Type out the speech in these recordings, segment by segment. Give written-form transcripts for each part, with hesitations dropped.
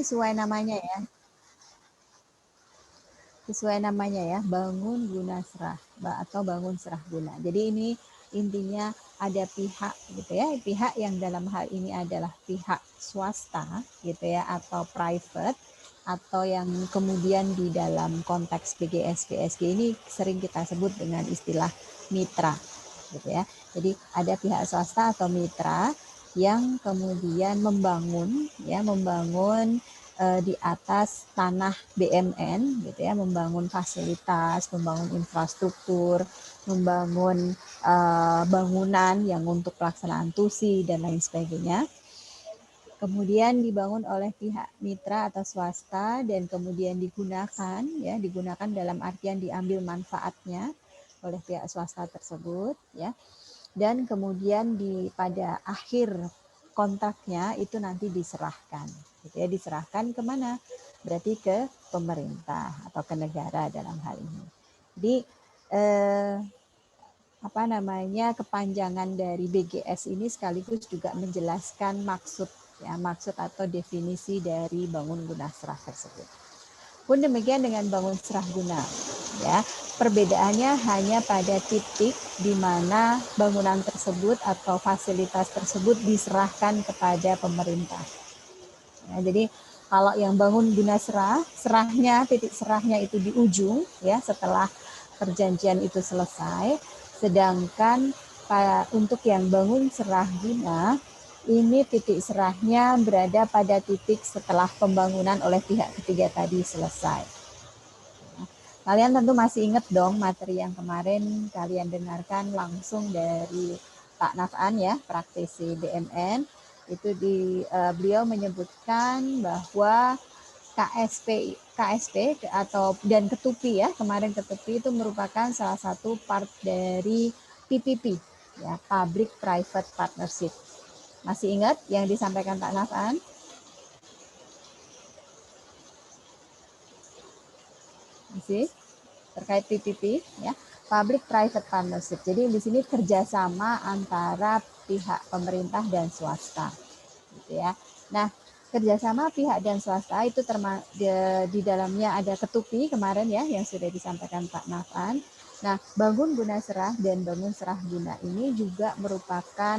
sesuai namanya ya. Sesuai namanya ya, bangun guna serah atau bangun serah guna. Jadi ini intinya ada pihak gitu ya, pihak yang dalam hal ini adalah pihak swasta gitu ya, atau private, atau yang kemudian di dalam konteks BGS BSG ini sering kita sebut dengan istilah mitra gitu ya. Jadi ada pihak swasta atau mitra yang kemudian membangun di atas tanah BMN gitu ya, membangun fasilitas, membangun infrastruktur, membangun bangunan yang untuk pelaksanaan TUSI dan lain sebagainya. Kemudian dibangun oleh pihak mitra atau swasta dan kemudian digunakan dalam artian diambil manfaatnya oleh pihak swasta tersebut ya. Dan kemudian pada akhir kontraknya itu nanti diserahkan gitu ya, diserahkan kemana? Berarti ke pemerintah atau ke negara dalam hal ini. Jadi kepanjangan dari BGS ini sekaligus juga menjelaskan maksud atau definisi dari bangun guna serah tersebut. Pun demikian dengan bangun serah guna ya. Perbedaannya hanya pada titik di mana bangunan tersebut atau fasilitas tersebut diserahkan kepada pemerintah. Ya, jadi kalau yang bangun guna serahnya, titik serahnya itu di ujung ya, setelah perjanjian itu selesai. Sedangkan untuk yang bangun serah guna, ini titik serahnya berada pada titik setelah pembangunan oleh pihak ketiga tadi selesai. Kalian tentu masih ingat dong materi yang kemarin kalian dengarkan langsung dari Pak Nafan ya, praktisi BMN. Itu beliau menyebutkan bahwa KSP atau dan ketupi ya, kemarin ketupi itu merupakan salah satu part dari PPP ya, Public Private Partnership. Masih ingat yang disampaikan Pak Nafan? Masih terkait PPP ya, Public Private Partnership. Jadi di sini kerjasama antara pihak pemerintah dan swasta, gitu ya. Nah, kerjasama pihak dan swasta itu di dalamnya ada ketupi kemarin ya yang sudah disampaikan Pak Nafan. Nah, bangun guna serah dan bangun serah guna ini juga merupakan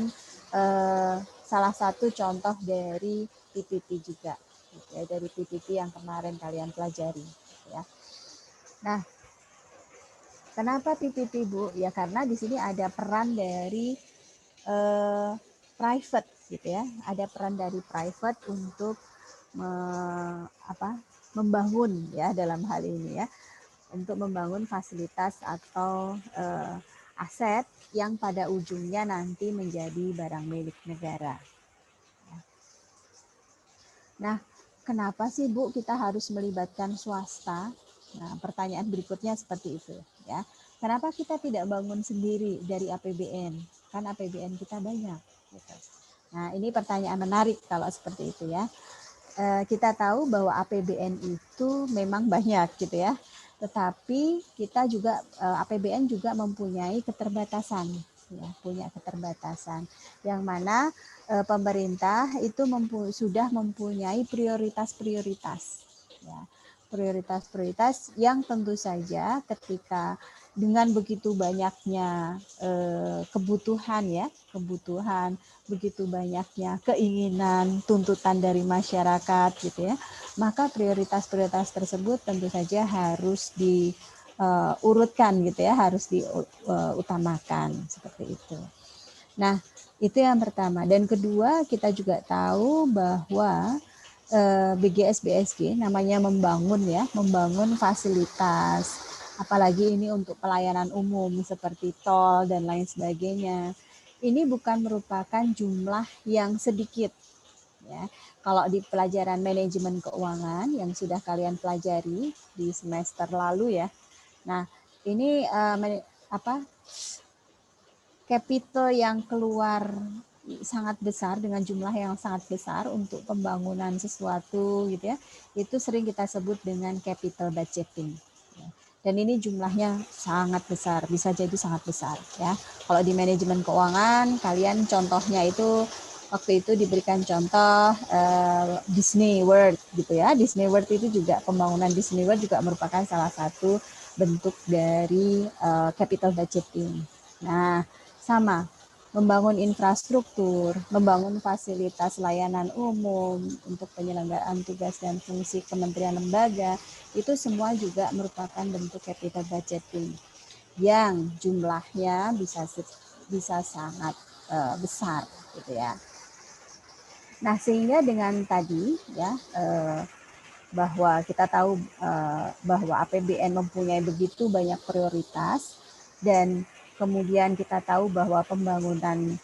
salah satu contoh dari PPP juga, gitu ya, dari PPP yang kemarin kalian pelajari, gitu ya. Nah, kenapa PPP Bu? Ya karena di sini ada peran dari private gitu ya. Ada peran dari private untuk membangun ya dalam hal ini ya. Untuk membangun fasilitas atau aset yang pada ujungnya nanti menjadi barang milik negara. Nah, kenapa sih Bu kita harus melibatkan swasta? Nah, pertanyaan berikutnya seperti itu ya. Kenapa kita tidak bangun sendiri dari APBN? Kan APBN kita banyak. Gitu. Nah, ini pertanyaan menarik kalau seperti itu ya. Kita tahu bahwa APBN itu memang banyak gitu ya. Tetapi kita juga APBN juga mempunyai keterbatasan ya, punya keterbatasan yang mana pemerintah itu sudah mempunyai prioritas-prioritas ya. Prioritas-prioritas yang tentu saja ketika dengan begitu banyaknya kebutuhan ya, begitu banyaknya keinginan, tuntutan dari masyarakat gitu ya, maka prioritas-prioritas tersebut tentu saja harus diurutkan gitu ya, harus diutamakan seperti itu. Nah, itu yang pertama. Dan kedua, kita juga tahu bahwa BGS BSG namanya membangun fasilitas, apalagi ini untuk pelayanan umum seperti tol dan lain sebagainya. Ini bukan merupakan jumlah yang sedikit ya. Kalau di pelajaran manajemen keuangan yang sudah kalian pelajari di semester lalu ya. Nah, ini capital yang keluar sangat besar dengan jumlah yang sangat besar untuk pembangunan sesuatu gitu ya, itu sering kita sebut dengan capital budgeting ya. Dan ini jumlahnya sangat besar, bisa jadi sangat besar ya. Kalau di manajemen keuangan kalian contohnya itu waktu itu diberikan contoh Disney World gitu ya. Disney World itu juga, pembangunan Disney World juga merupakan salah satu bentuk dari capital budgeting. Nah, sama, membangun infrastruktur, membangun fasilitas layanan umum untuk penyelenggaraan tugas dan fungsi kementerian lembaga, itu semua juga merupakan bentuk capital budgeting yang jumlahnya bisa sangat besar gitu ya. Nah, sehingga dengan tadi ya bahwa kita tahu bahwa APBN mempunyai begitu banyak prioritas, dan kemudian kita tahu bahwa pembangunan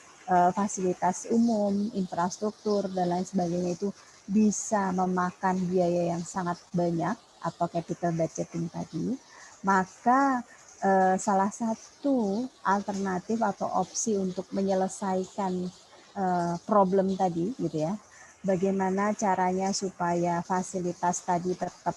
fasilitas umum, infrastruktur dan lain sebagainya itu bisa memakan biaya yang sangat banyak atau capital budgeting tadi, maka salah satu alternatif atau opsi untuk menyelesaikan problem tadi gitu ya, bagaimana caranya supaya fasilitas tadi tetap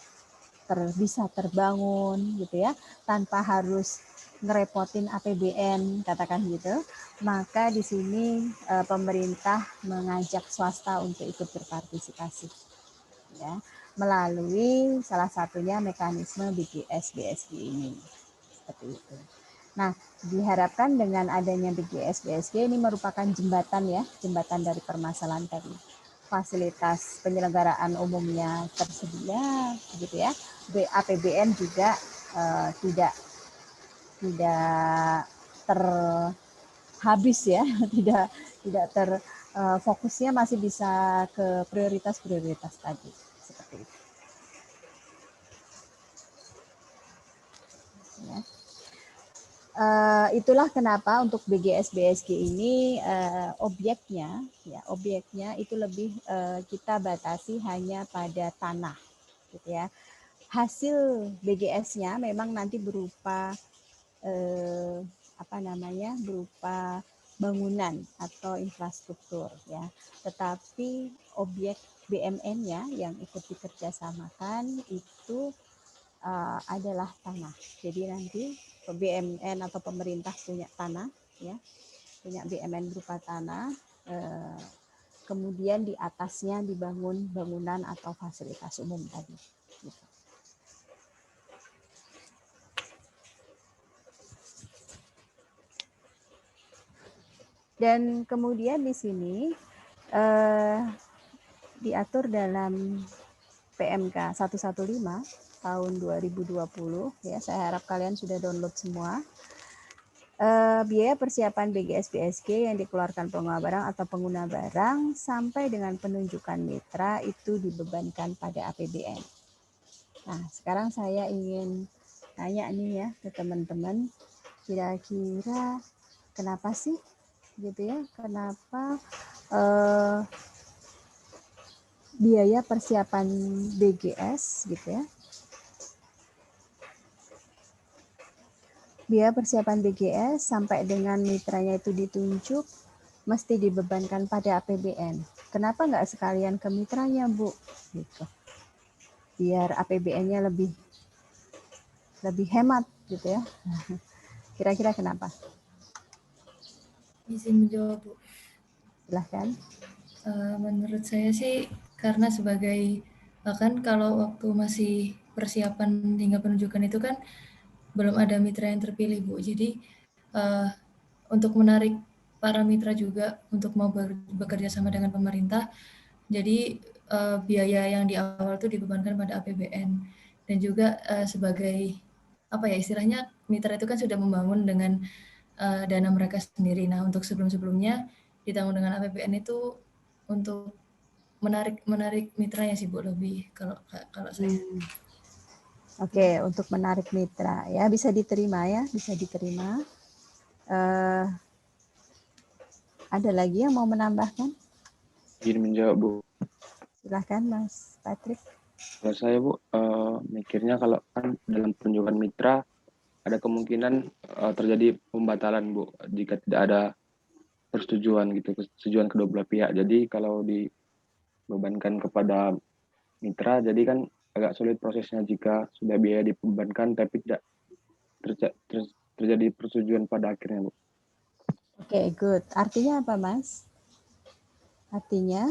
bisa terbangun gitu ya, tanpa harus ngerepotin APBN katakan gitu, maka di sini pemerintah mengajak swasta untuk ikut berpartisipasi ya, melalui salah satunya mekanisme BGS BSG ini seperti itu. Nah, diharapkan dengan adanya BGS BSG ini merupakan jembatan ya, jembatan dari permasalahan tadi. Fasilitas penyelenggaraan umumnya tersedia, gitu ya. APBN juga tidak terhabis ya, tidak fokusnya masih bisa ke prioritas-prioritas tadi, seperti itu. Ya. Itulah kenapa untuk BGS BSG ini objeknya itu lebih kita batasi hanya pada tanah gitu ya. Hasil BGS-nya memang nanti berupa berupa bangunan atau infrastruktur ya. Tetapi objek BMN-nya yang ikut dikerjasamakan itu adalah tanah. Jadi nanti BMN atau pemerintah punya tanah, ya, punya BMN berupa tanah, kemudian di atasnya dibangun bangunan atau fasilitas umum tadi. Gitu. Dan kemudian di sini diatur dalam PMK 115 tahun 2020 ya. Saya harap kalian sudah download semua. Biaya persiapan BGS BSG yang dikeluarkan pengguna barang atau pengguna barang sampai dengan penunjukan mitra itu dibebankan pada APBN. Nah, sekarang saya ingin tanya nih ya ke teman-teman, kira-kira kenapa sih gitu ya? Kenapa biaya persiapan BGS gitu ya? Biaya persiapan BGS sampai dengan mitranya itu ditunjuk mesti dibebankan pada APBN. Kenapa nggak sekalian ke mitranya, Bu? Gitu. Biar APBN-nya lebih hemat gitu ya. Kira-kira kenapa? Izin menjawab, Bu. Silahkan. Menurut saya sih karena sebagai kan kalau waktu masih persiapan hingga penunjukan itu kan belum ada mitra yang terpilih, Bu. Jadi untuk menarik para mitra juga untuk mau bekerja sama dengan pemerintah, jadi biaya yang di awal itu dibebankan pada APBN, dan juga sebagai apa ya istilahnya, mitra itu kan sudah membangun dengan dana mereka sendiri. Nah, untuk sebelum-sebelumnya ditanggung dengan APBN itu untuk menarik mitranya sih, Bu, lebih kalau saya. Oke, untuk menarik mitra ya, bisa diterima ya, bisa diterima. Ada lagi yang mau menambahkan? Izin menjawab, Bu. Silahkan, Mas Patrick. Kalau saya, Bu, mikirnya kalau kan dalam penunjukan mitra ada kemungkinan terjadi pembatalan, Bu, jika tidak ada persetujuan gitu, persetujuan kedua belah pihak. Jadi kalau dibebankan kepada mitra, jadi kan agak sulit prosesnya jika sudah biaya dibebankan tapi tidak terjadi persetujuan pada akhirnya, Bu. Oke, good. Artinya apa, Mas? Artinya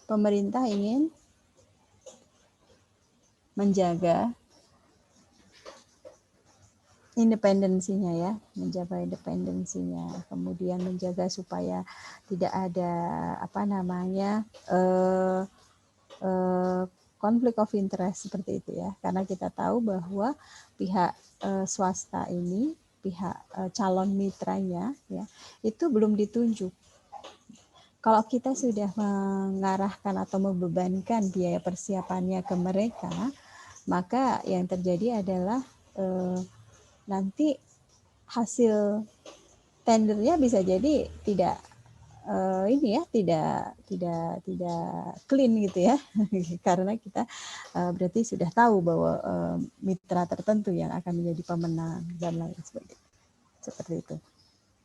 pemerintah ingin menjaga independensinya ya, menjaga independensinya, kemudian menjaga supaya tidak ada konflik of interest seperti itu ya, karena kita tahu bahwa pihak swasta ini, pihak calon mitranya ya, itu belum ditunjuk. Kalau kita sudah mengarahkan atau membebankan biaya persiapannya ke mereka, maka yang terjadi adalah nanti hasil tendernya bisa jadi tidak tidak clean gitu ya, karena kita berarti sudah tahu bahwa mitra tertentu yang akan menjadi pemenang dan lain sebagainya, seperti itu.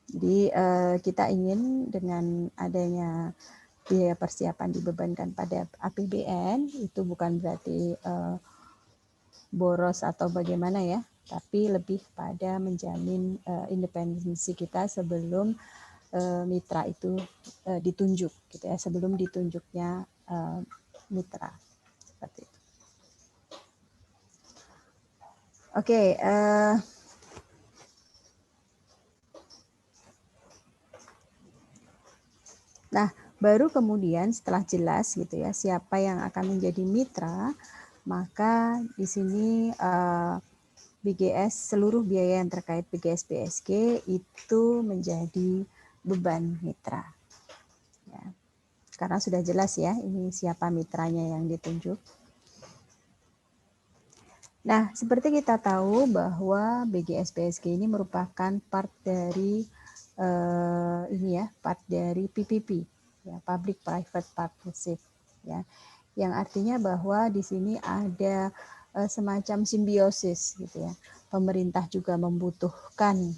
Jadi kita ingin dengan adanya biaya persiapan dibebankan pada APBN itu bukan berarti boros atau bagaimana ya, tapi lebih pada menjamin independensi kita sebelum mitra itu ditunjuk gitu ya, sebelum ditunjuknya mitra seperti itu. Oke, nah baru kemudian setelah jelas gitu ya siapa yang akan menjadi mitra, maka di sini BGS, seluruh biaya yang terkait BGS BSG itu menjadi beban mitra. Ya. Karena sudah jelas ya, ini siapa mitranya yang ditunjuk. Nah, seperti kita tahu bahwa BGS BSG ini merupakan part dari part dari PPP, ya, Public Private Partnership, ya, yang artinya bahwa di sini ada semacam simbiosis gitu ya. Pemerintah juga membutuhkan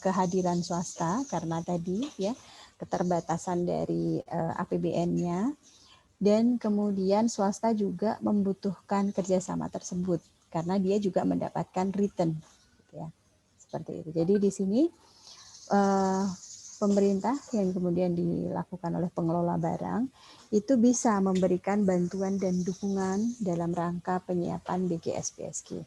kehadiran swasta karena tadi ya keterbatasan dari APBN-nya, dan kemudian swasta juga membutuhkan kerjasama tersebut karena dia juga mendapatkan return gitu ya. Seperti itu. Jadi di sini pemerintah yang kemudian dilakukan oleh pengelola barang itu bisa memberikan bantuan dan dukungan dalam rangka penyiapan BGS BSG.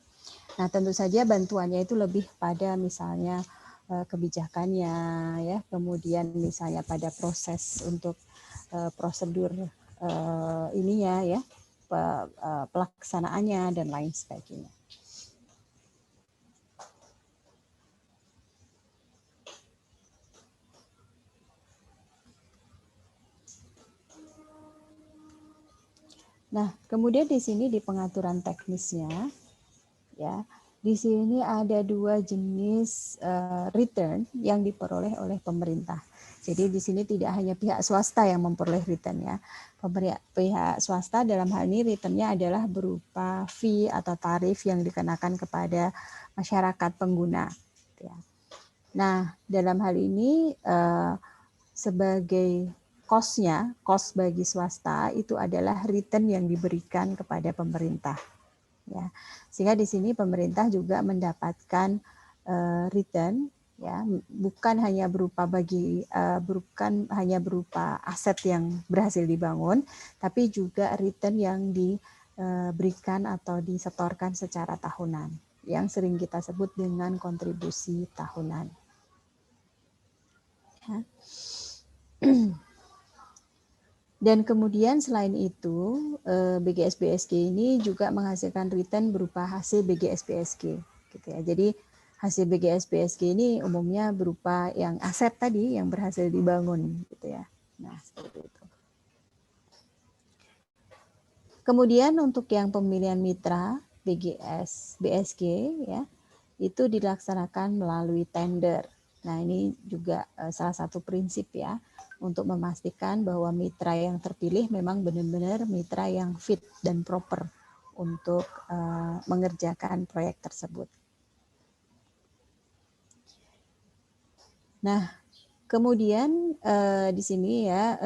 Nah, tentu saja bantuannya itu lebih pada misalnya kebijakannya ya, kemudian misalnya pada proses untuk prosedur pelaksanaannya dan lain sebagainya. Nah, kemudian di sini di pengaturan teknisnya, ya, di sini ada dua jenis return yang diperoleh oleh pemerintah. Jadi di sini tidak hanya pihak swasta yang memperoleh return ya. Pihak swasta dalam hal ini returnnya adalah berupa fee atau tarif yang dikenakan kepada masyarakat pengguna. Ya. Nah, dalam hal ini sebagai cost bagi swasta itu adalah return yang diberikan kepada pemerintah. Ya, sehingga di sini pemerintah juga mendapatkan return, ya, bukan hanya berupa aset yang berhasil dibangun, tapi juga return yang diberikan atau disetorkan secara tahunan, yang sering kita sebut dengan kontribusi tahunan. Ya. Dan kemudian selain itu, BGS BSG ini juga menghasilkan return berupa hasil BGS BSG. Gitu ya. Jadi hasil BGS BSG ini umumnya berupa yang aset tadi yang berhasil dibangun. Gitu ya. Nah, seperti itu. Kemudian untuk yang pemilihan mitra BGS BSG ya, itu dilaksanakan melalui tender. Nah, ini juga salah satu prinsip ya, untuk memastikan bahwa mitra yang terpilih memang benar-benar mitra yang fit dan proper untuk mengerjakan proyek tersebut. Nah, kemudian di sini ya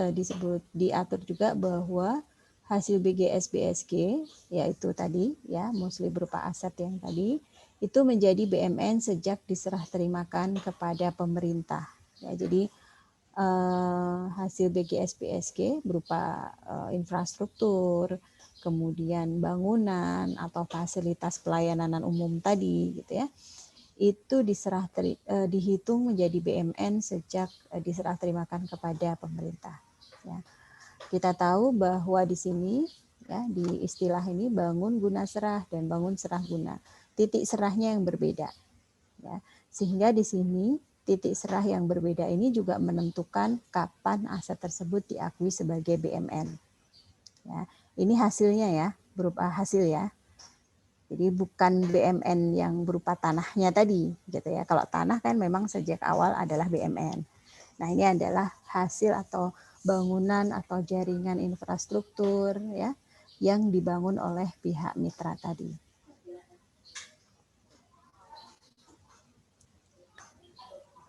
diatur juga bahwa hasil BGS BSG yaitu tadi ya mostly berupa aset yang tadi itu menjadi BMN sejak diserah terimakan kepada pemerintah. Ya, jadi hasil BGS-PSG berupa infrastruktur, kemudian bangunan atau fasilitas pelayanan umum tadi gitu ya, itu dihitung menjadi BMN sejak diserah terimakan kepada pemerintah. Ya. Kita tahu bahwa di sini ya di istilah ini bangun guna serah dan bangun serah guna. Titik serahnya yang berbeda. Ya. Sehingga di sini titik serah yang berbeda ini juga menentukan kapan aset tersebut diakui sebagai BMN. Ya, ini hasilnya ya, berupa hasil ya. Jadi bukan BMN yang berupa tanahnya tadi, gitu ya. Kalau tanah kan memang sejak awal adalah BMN. Nah, ini adalah hasil atau bangunan atau jaringan infrastruktur ya yang dibangun oleh pihak mitra tadi.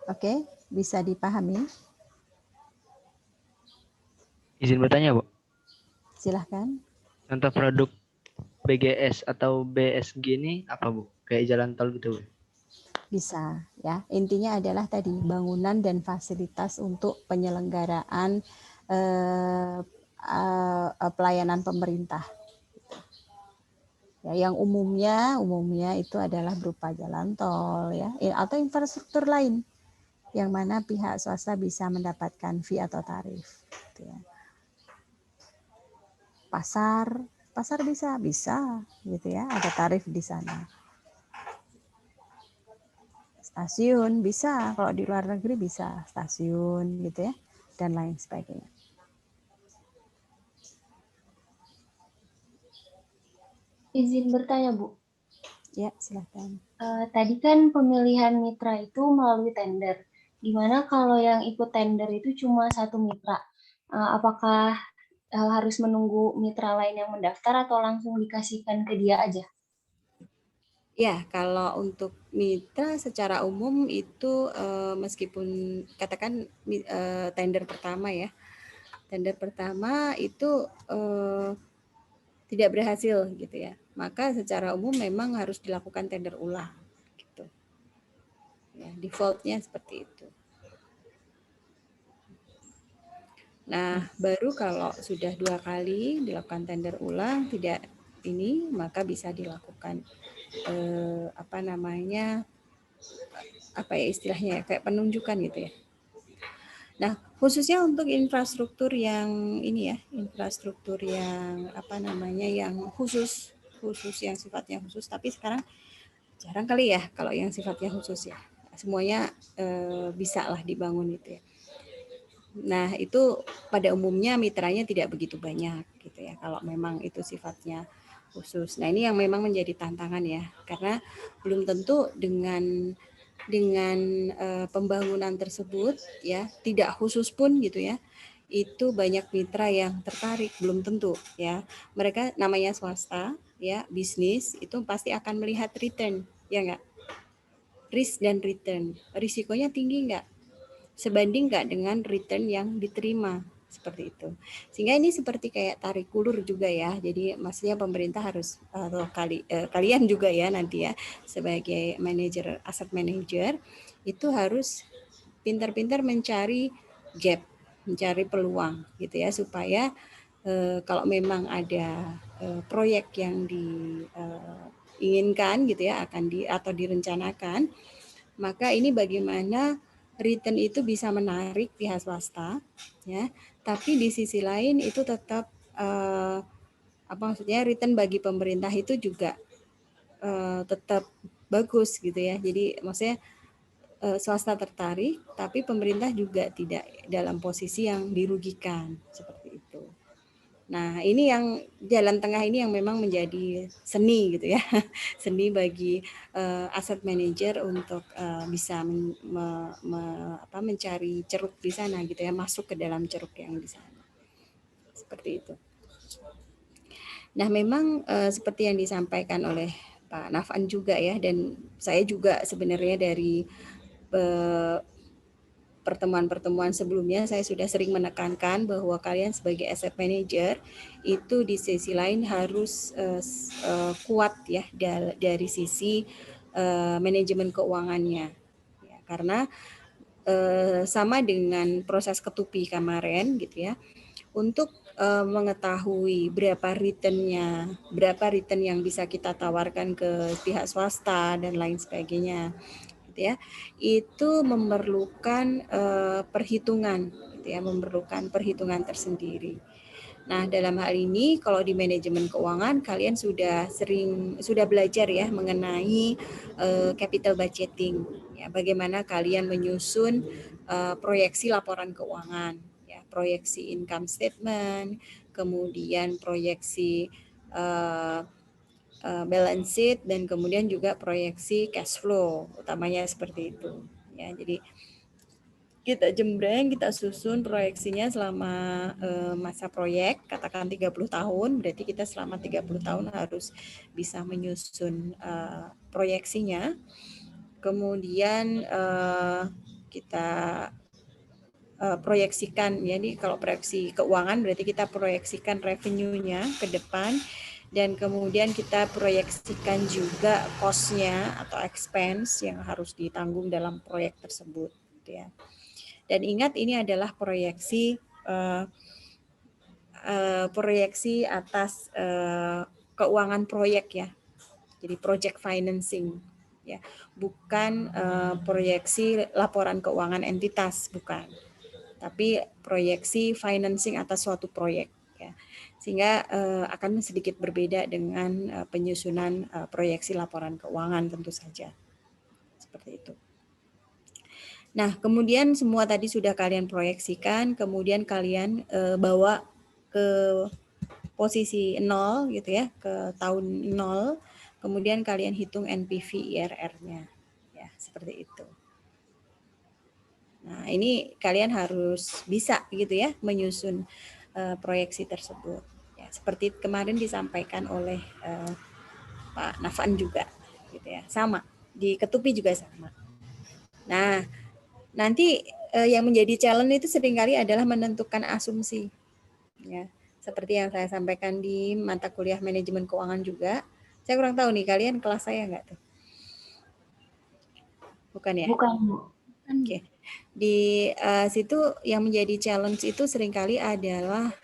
Oke, bisa dipahami? Izin bertanya, Bu. Silahkan. Contoh produk BGS atau BSG ini apa, Bu? Kayak jalan tol gitu, Bu? Bisa, ya. Intinya adalah tadi bangunan dan fasilitas untuk penyelenggaraan pelayanan pemerintah. Ya, yang umumnya itu adalah berupa jalan tol, ya, atau infrastruktur lain yang mana pihak swasta bisa mendapatkan fee atau tarif. Gitu ya. Pasar bisa, gitu ya, ada tarif di sana. Stasiun bisa, kalau di luar negeri bisa stasiun, gitu ya, dan lain sebagainya. Izin bertanya, Bu. Ya, silakan. Tadi kan pemilihan mitra itu melalui tender. Gimana kalau yang ikut tender itu cuma satu mitra? Apakah harus menunggu mitra lain yang mendaftar atau langsung dikasihkan ke dia aja? Ya, kalau untuk mitra secara umum itu meskipun katakan tender pertama ya, tender pertama itu tidak berhasil gitu ya, maka secara umum memang harus dilakukan tender ulang gitu. Ya, defaultnya seperti itu. Nah, baru kalau sudah 2 kali dilakukan tender ulang tidak ini, maka bisa dilakukan apa ya istilahnya ya, kayak penunjukan gitu ya. Nah, khususnya untuk infrastruktur yang ini ya, infrastruktur yang yang khusus yang sifatnya khusus, tapi sekarang jarang kali ya kalau yang sifatnya khusus ya. Semuanya bisa lah dibangun itu ya. Nah, itu pada umumnya mitranya tidak begitu banyak gitu ya, kalau memang itu sifatnya khusus. Nah, ini yang memang menjadi tantangan ya, karena belum tentu dengan pembangunan tersebut ya, tidak khusus pun gitu ya, itu banyak mitra yang tertarik, belum tentu ya. Mereka namanya swasta ya, bisnis itu pasti akan melihat return, ya enggak? Risk dan return. Risikonya tinggi enggak? Sebanding nggak dengan return yang diterima seperti itu. Sehingga ini seperti kayak tarik ulur juga ya. Jadi maksudnya pemerintah harus atau kalian juga ya nanti ya sebagai manajer, aset manager itu harus pintar-pintar mencari gap, mencari peluang gitu ya, supaya kalau memang ada proyek yang diinginkan gitu ya atau direncanakan, maka ini bagaimana return itu bisa menarik pihak swasta, ya. Tapi di sisi lain itu tetap maksudnya return bagi pemerintah itu juga tetap bagus gitu ya. Jadi maksudnya swasta tertarik, tapi pemerintah juga tidak dalam posisi yang dirugikan seperti itu. Nah, ini yang jalan tengah ini yang memang menjadi seni gitu ya, seni bagi aset manager untuk bisa mencari ceruk di sana gitu ya, masuk ke dalam ceruk yang di sana. Seperti itu. Nah, memang seperti yang disampaikan oleh Pak Nafan juga ya, dan saya juga sebenarnya dari pertemuan-pertemuan sebelumnya saya sudah sering menekankan bahwa kalian sebagai asset manager itu di sisi lain harus kuat ya dari sisi manajemen keuangannya ya, karena sama dengan proses ketupi kemarin gitu ya, untuk mengetahui berapa return yang bisa kita tawarkan ke pihak swasta dan lain sebagainya gitu ya, itu memerlukan perhitungan gitu ya, memerlukan perhitungan tersendiri. Nah, dalam hal ini kalau di manajemen keuangan kalian sudah belajar ya mengenai capital budgeting ya, bagaimana kalian menyusun proyeksi laporan keuangan ya, proyeksi income statement, kemudian proyeksi balance sheet, dan kemudian juga proyeksi cash flow, utamanya seperti itu ya. Jadi kita jembreng, kita susun proyeksinya selama masa proyek, katakan 30 tahun, berarti kita selama 30 tahun harus bisa menyusun proyeksinya. Kemudian kita proyeksikan, jadi kalau proyeksi keuangan berarti kita proyeksikan revenue-nya ke depan, dan kemudian kita proyeksikan juga cost-nya atau expense yang harus ditanggung dalam proyek tersebut gitu ya. Dan ingat, ini adalah proyeksi atas keuangan proyek ya. Jadi project financing ya, bukan proyeksi laporan keuangan entitas, bukan. Tapi proyeksi financing atas suatu proyek ya. Sehingga akan sedikit berbeda dengan penyusunan proyeksi laporan keuangan tentu saja. Seperti itu. Nah, kemudian semua tadi sudah kalian proyeksikan, kemudian kalian bawa ke posisi 0 gitu ya, ke tahun 0, kemudian kalian hitung NPV IRR-nya. Ya, seperti itu. Nah, ini kalian harus bisa gitu ya menyusun proyeksi tersebut. Ya, seperti kemarin disampaikan oleh Pak Nafan juga gitu ya. Sama, di Ketupi juga sama. Nah, nanti yang menjadi challenge itu seringkali adalah menentukan asumsi. Ya, seperti yang saya sampaikan di mata kuliah manajemen keuangan juga. Saya kurang tahu nih, kalian kelas saya enggak tuh? Bukan ya? Bukan. Oke. Di situ yang menjadi challenge itu seringkali adalah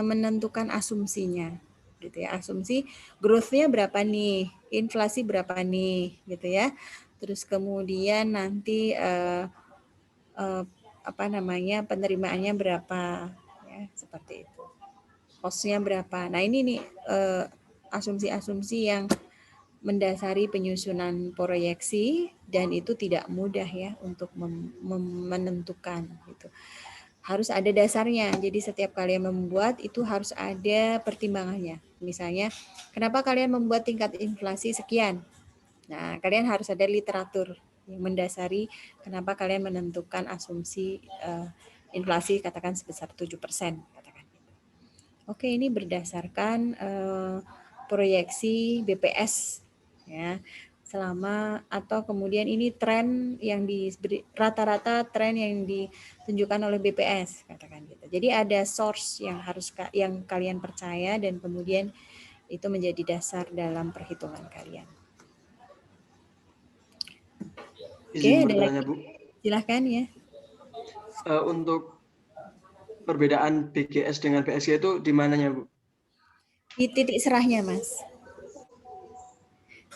menentukan asumsinya. Gitu ya, asumsi growth-nya berapa nih, inflasi berapa nih, gitu ya. Terus kemudian nanti penerimaannya berapa, ya, seperti itu. Cost-nya berapa. Nah, ini nih asumsi-asumsi yang mendasari penyusunan proyeksi, dan itu tidak mudah ya untuk menentukan gitu. Harus ada dasarnya. Jadi setiap kalian membuat itu harus ada pertimbangannya. Misalnya, kenapa kalian membuat tingkat inflasi sekian? Nah, kalian harus ada literatur yang mendasari kenapa kalian menentukan asumsi inflasi katakan sebesar 7%. Katakan. Oke, ini berdasarkan proyeksi BPS ya, selama, atau kemudian ini tren yang rata-rata tren yang ditunjukkan oleh BPS, katakan gitu. Jadi ada source yang kalian percaya, dan kemudian itu menjadi dasar dalam perhitungan kalian. Oke, ada lagi? Bu. Silahkan ya. Untuk perbedaan BGS dengan BSG itu di mananya, Bu? Di titik serahnya, Mas.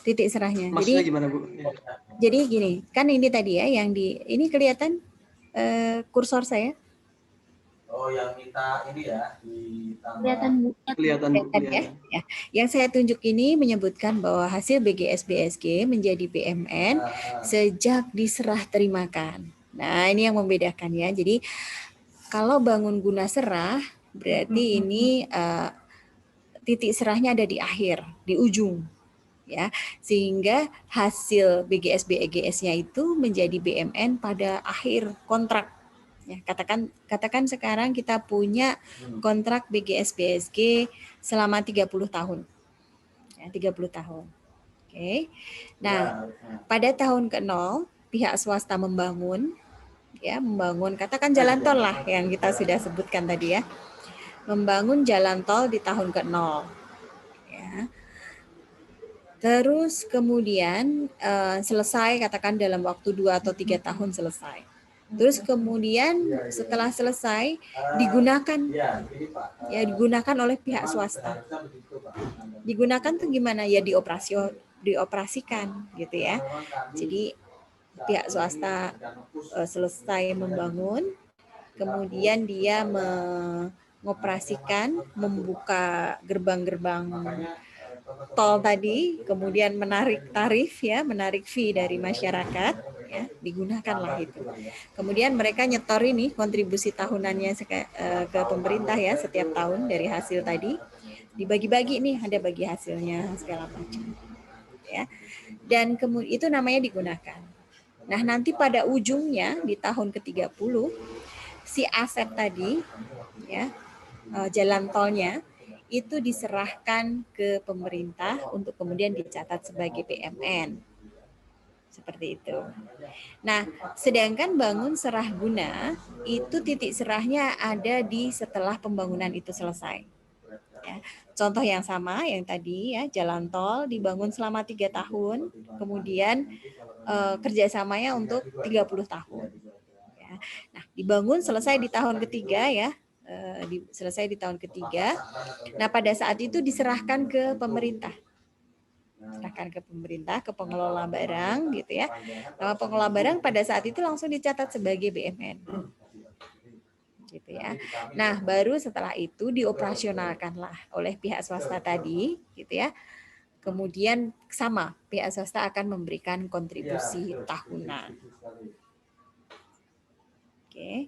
Titik serahnya. Maksudnya jadi gimana, Bu? Ya. Jadi gini, kan ini tadi ya yang ini kelihatan kursor saya? Oh, yang minta ini ya, Kelihatan Bu. Ya. Yang saya tunjuk ini menyebutkan bahwa hasil BGS BSG menjadi BMN sejak diserah terimakan. Nah, ini yang membedakan ya. Jadi kalau bangun guna serah, berarti ini titik serahnya ada di akhir, di ujung. Ya, sehingga hasil BGS BEGS-nya itu menjadi BMN pada akhir kontrak. Ya, katakan sekarang kita punya kontrak BGS BSG selama 30 tahun. Ya, 30 tahun. Oke. Nah, pada tahun ke-0 pihak swasta membangun katakan jalan tol lah yang kita sudah sebutkan tadi ya. Membangun jalan tol di tahun ke-0. Ya. Terus kemudian selesai, katakan dalam waktu 2 atau 3 tahun selesai. Terus kemudian setelah selesai digunakan, ya digunakan oleh pihak swasta. Digunakan tuh gimana? Ya dioperasikan gitu ya. Jadi pihak swasta selesai membangun, kemudian dia mengoperasikan, membuka gerbang-gerbang tol tadi, kemudian menarik tarif ya, menarik fee dari masyarakat ya, digunakanlah itu. Kemudian mereka nyetor ini kontribusi tahunannya ke pemerintah ya, setiap tahun dari hasil tadi dibagi-bagi nih, ada bagi hasilnya segala macam ya. Dan kemudian itu namanya digunakan. Nah, nanti pada ujungnya di tahun ke-30 si aset tadi ya, jalan tolnya itu diserahkan ke pemerintah untuk kemudian dicatat sebagai BMN. Seperti itu. Nah, sedangkan bangun serah guna itu titik serahnya ada di setelah pembangunan itu selesai. Ya. Contoh yang sama yang tadi ya, jalan tol dibangun selama 3 tahun, kemudian kerjasamanya untuk 30 tahun. Ya. Nah, dibangun selesai di tahun ketiga ya, selesai di tahun ketiga. Nah, pada saat itu diserahkan ke pemerintah. Serahkan ke pemerintah, ke pengelola barang gitu ya. Nama pengelola barang pada saat itu langsung dicatat sebagai BMN. Gitu ya. Nah, baru setelah itu dioperasionalkanlah oleh pihak swasta tadi gitu ya. Kemudian sama, pihak swasta akan memberikan kontribusi tahunan. Oke.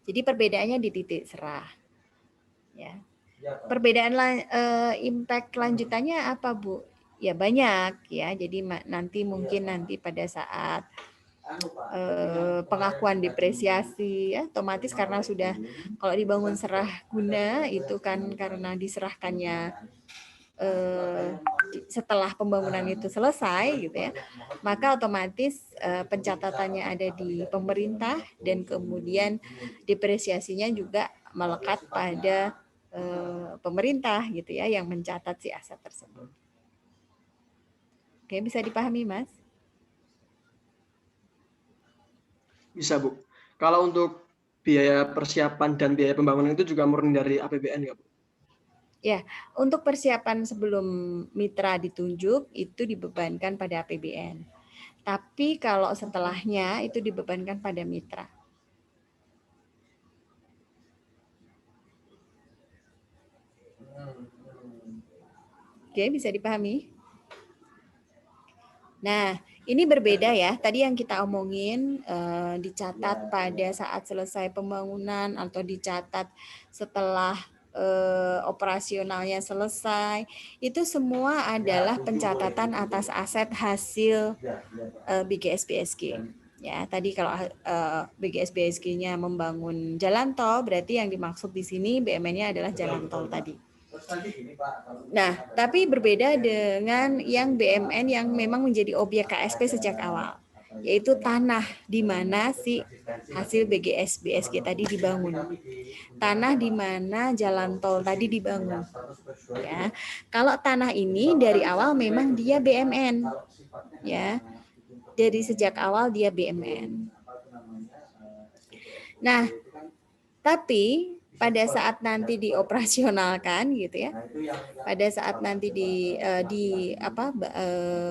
Jadi perbedaannya di titik serah. Ya. Perbedaan impact lanjutannya apa, Bu? Ya banyak ya. Jadi nanti pada saat pengakuan depresiasi ya, otomatis karena sudah kalau dibangun serah guna itu kan karena diserahkannya setelah pembangunan itu selesai gitu ya, maka otomatis pencatatannya ada di pemerintah dan kemudian depresiasinya juga melekat pada pemerintah gitu ya yang mencatat si aset tersebut. Oke, bisa dipahami, Mas? Bisa, Bu. Kalau untuk biaya persiapan dan biaya pembangunan itu juga murni dari APBN nggak, Bu? Ya, untuk persiapan sebelum mitra ditunjuk itu dibebankan pada APBN. Tapi kalau setelahnya itu dibebankan pada mitra. Oke, bisa dipahami? Nah, ini berbeda ya. Tadi yang kita omongin dicatat pada saat selesai pembangunan atau dicatat setelah operasionalnya selesai. Itu semua adalah pencatatan atas aset hasil BGS BSG. Ya, tadi kalau BGS BSG-nya membangun jalan tol, berarti yang dimaksud di sini BMN-nya adalah jalan tol tadi. Nah, tapi berbeda dengan yang BMN yang memang menjadi objek KSP sejak awal, yaitu tanah di mana si hasil BGS BSG tadi dibangun. Tanah di mana jalan tol tadi dibangun. Ya. Kalau tanah ini dari awal memang dia BMN. Ya. Dari sejak awal dia BMN. Nah, tapi pada saat nanti dioperasionalkan gitu ya, pada saat nanti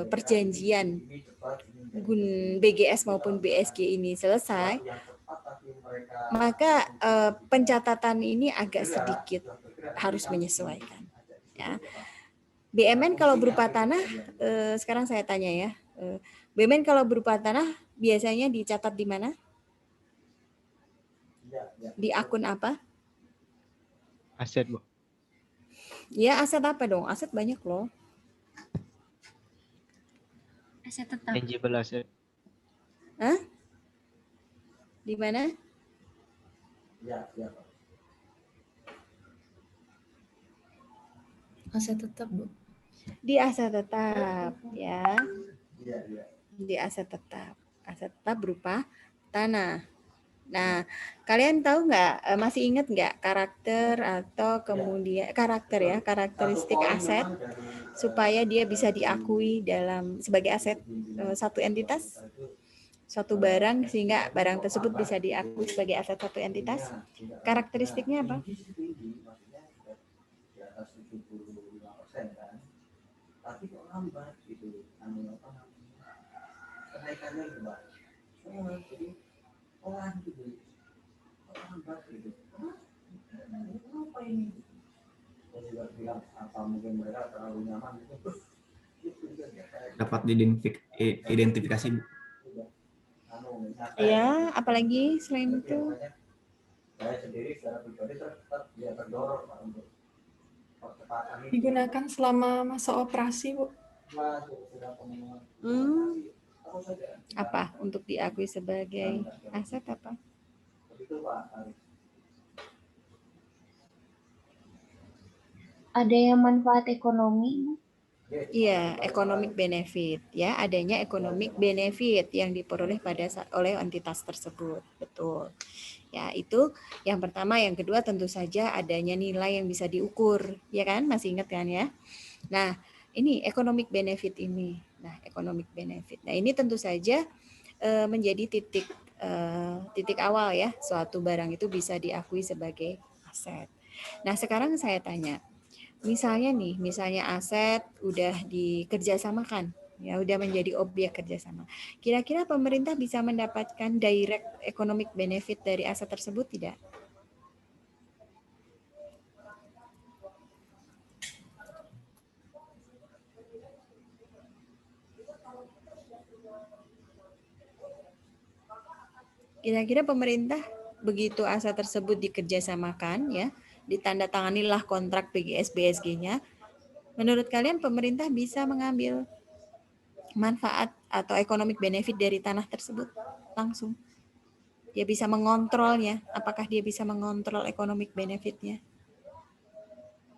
perjanjian BGS maupun BSG ini selesai, maka pencatatan ini agak sedikit harus menyesuaikan. Ya. BMN kalau berupa tanah, sekarang saya tanya ya, BMN kalau berupa tanah biasanya dicatat di mana? Di akun apa? Aset, Bu. Ya, aset apa dong? Aset banyak loh. Aset tetap. Tangible asset. Hah? Di mana? Aset tetap, Bu. Di aset tetap, ya. Di aset tetap. Aset tetap berupa tanah. Nah, kalian tahu nggak, masih ingat nggak karakter atau kemudian karakteristik aset supaya dia bisa diakui sebagai aset satu entitas, suatu barang sehingga barang tersebut bisa diakui sebagai aset satu entitas? Karakteristiknya apa? Tapi kok lambat gitu, kenaikannya lambat. Jadi orang gitu, lambat gitu. Apa ini? Saya juga bilang apa mungkin mereka terlalu nyaman gitu. Dapat identifikasi. Ya, apalagi selain itu? Saya sendiri secara pribadi tetap dia terdorong untuk percepatan itu. Digunakan selama masa operasi, Bu. Apa untuk diakui sebagai aset apa? Ada yang manfaat ekonomi? Iya, economic benefit ya, adanya economic benefit yang diperoleh oleh entitas tersebut. Betul. Ya, itu yang pertama, yang kedua tentu saja adanya nilai yang bisa diukur, ya kan? Masih ingat kan ya? Nah, ini economic benefit ini. Nah, economic benefit. Nah, ini tentu saja menjadi titik awal ya, suatu barang itu bisa diakui sebagai aset. Nah, sekarang saya tanya, misalnya aset udah dikerjasamakan, ya udah menjadi objek kerjasama. Kira-kira pemerintah bisa mendapatkan direct economic benefit dari aset tersebut tidak? Kira-kira pemerintah begitu aset tersebut dikerjasamakan, ya, ditandatanganilah kontrak PGS BSG-nya, menurut kalian pemerintah bisa mengambil manfaat atau economic benefit dari tanah tersebut langsung? Dia bisa mengontrolnya. Apakah dia bisa mengontrol economic benefitnya?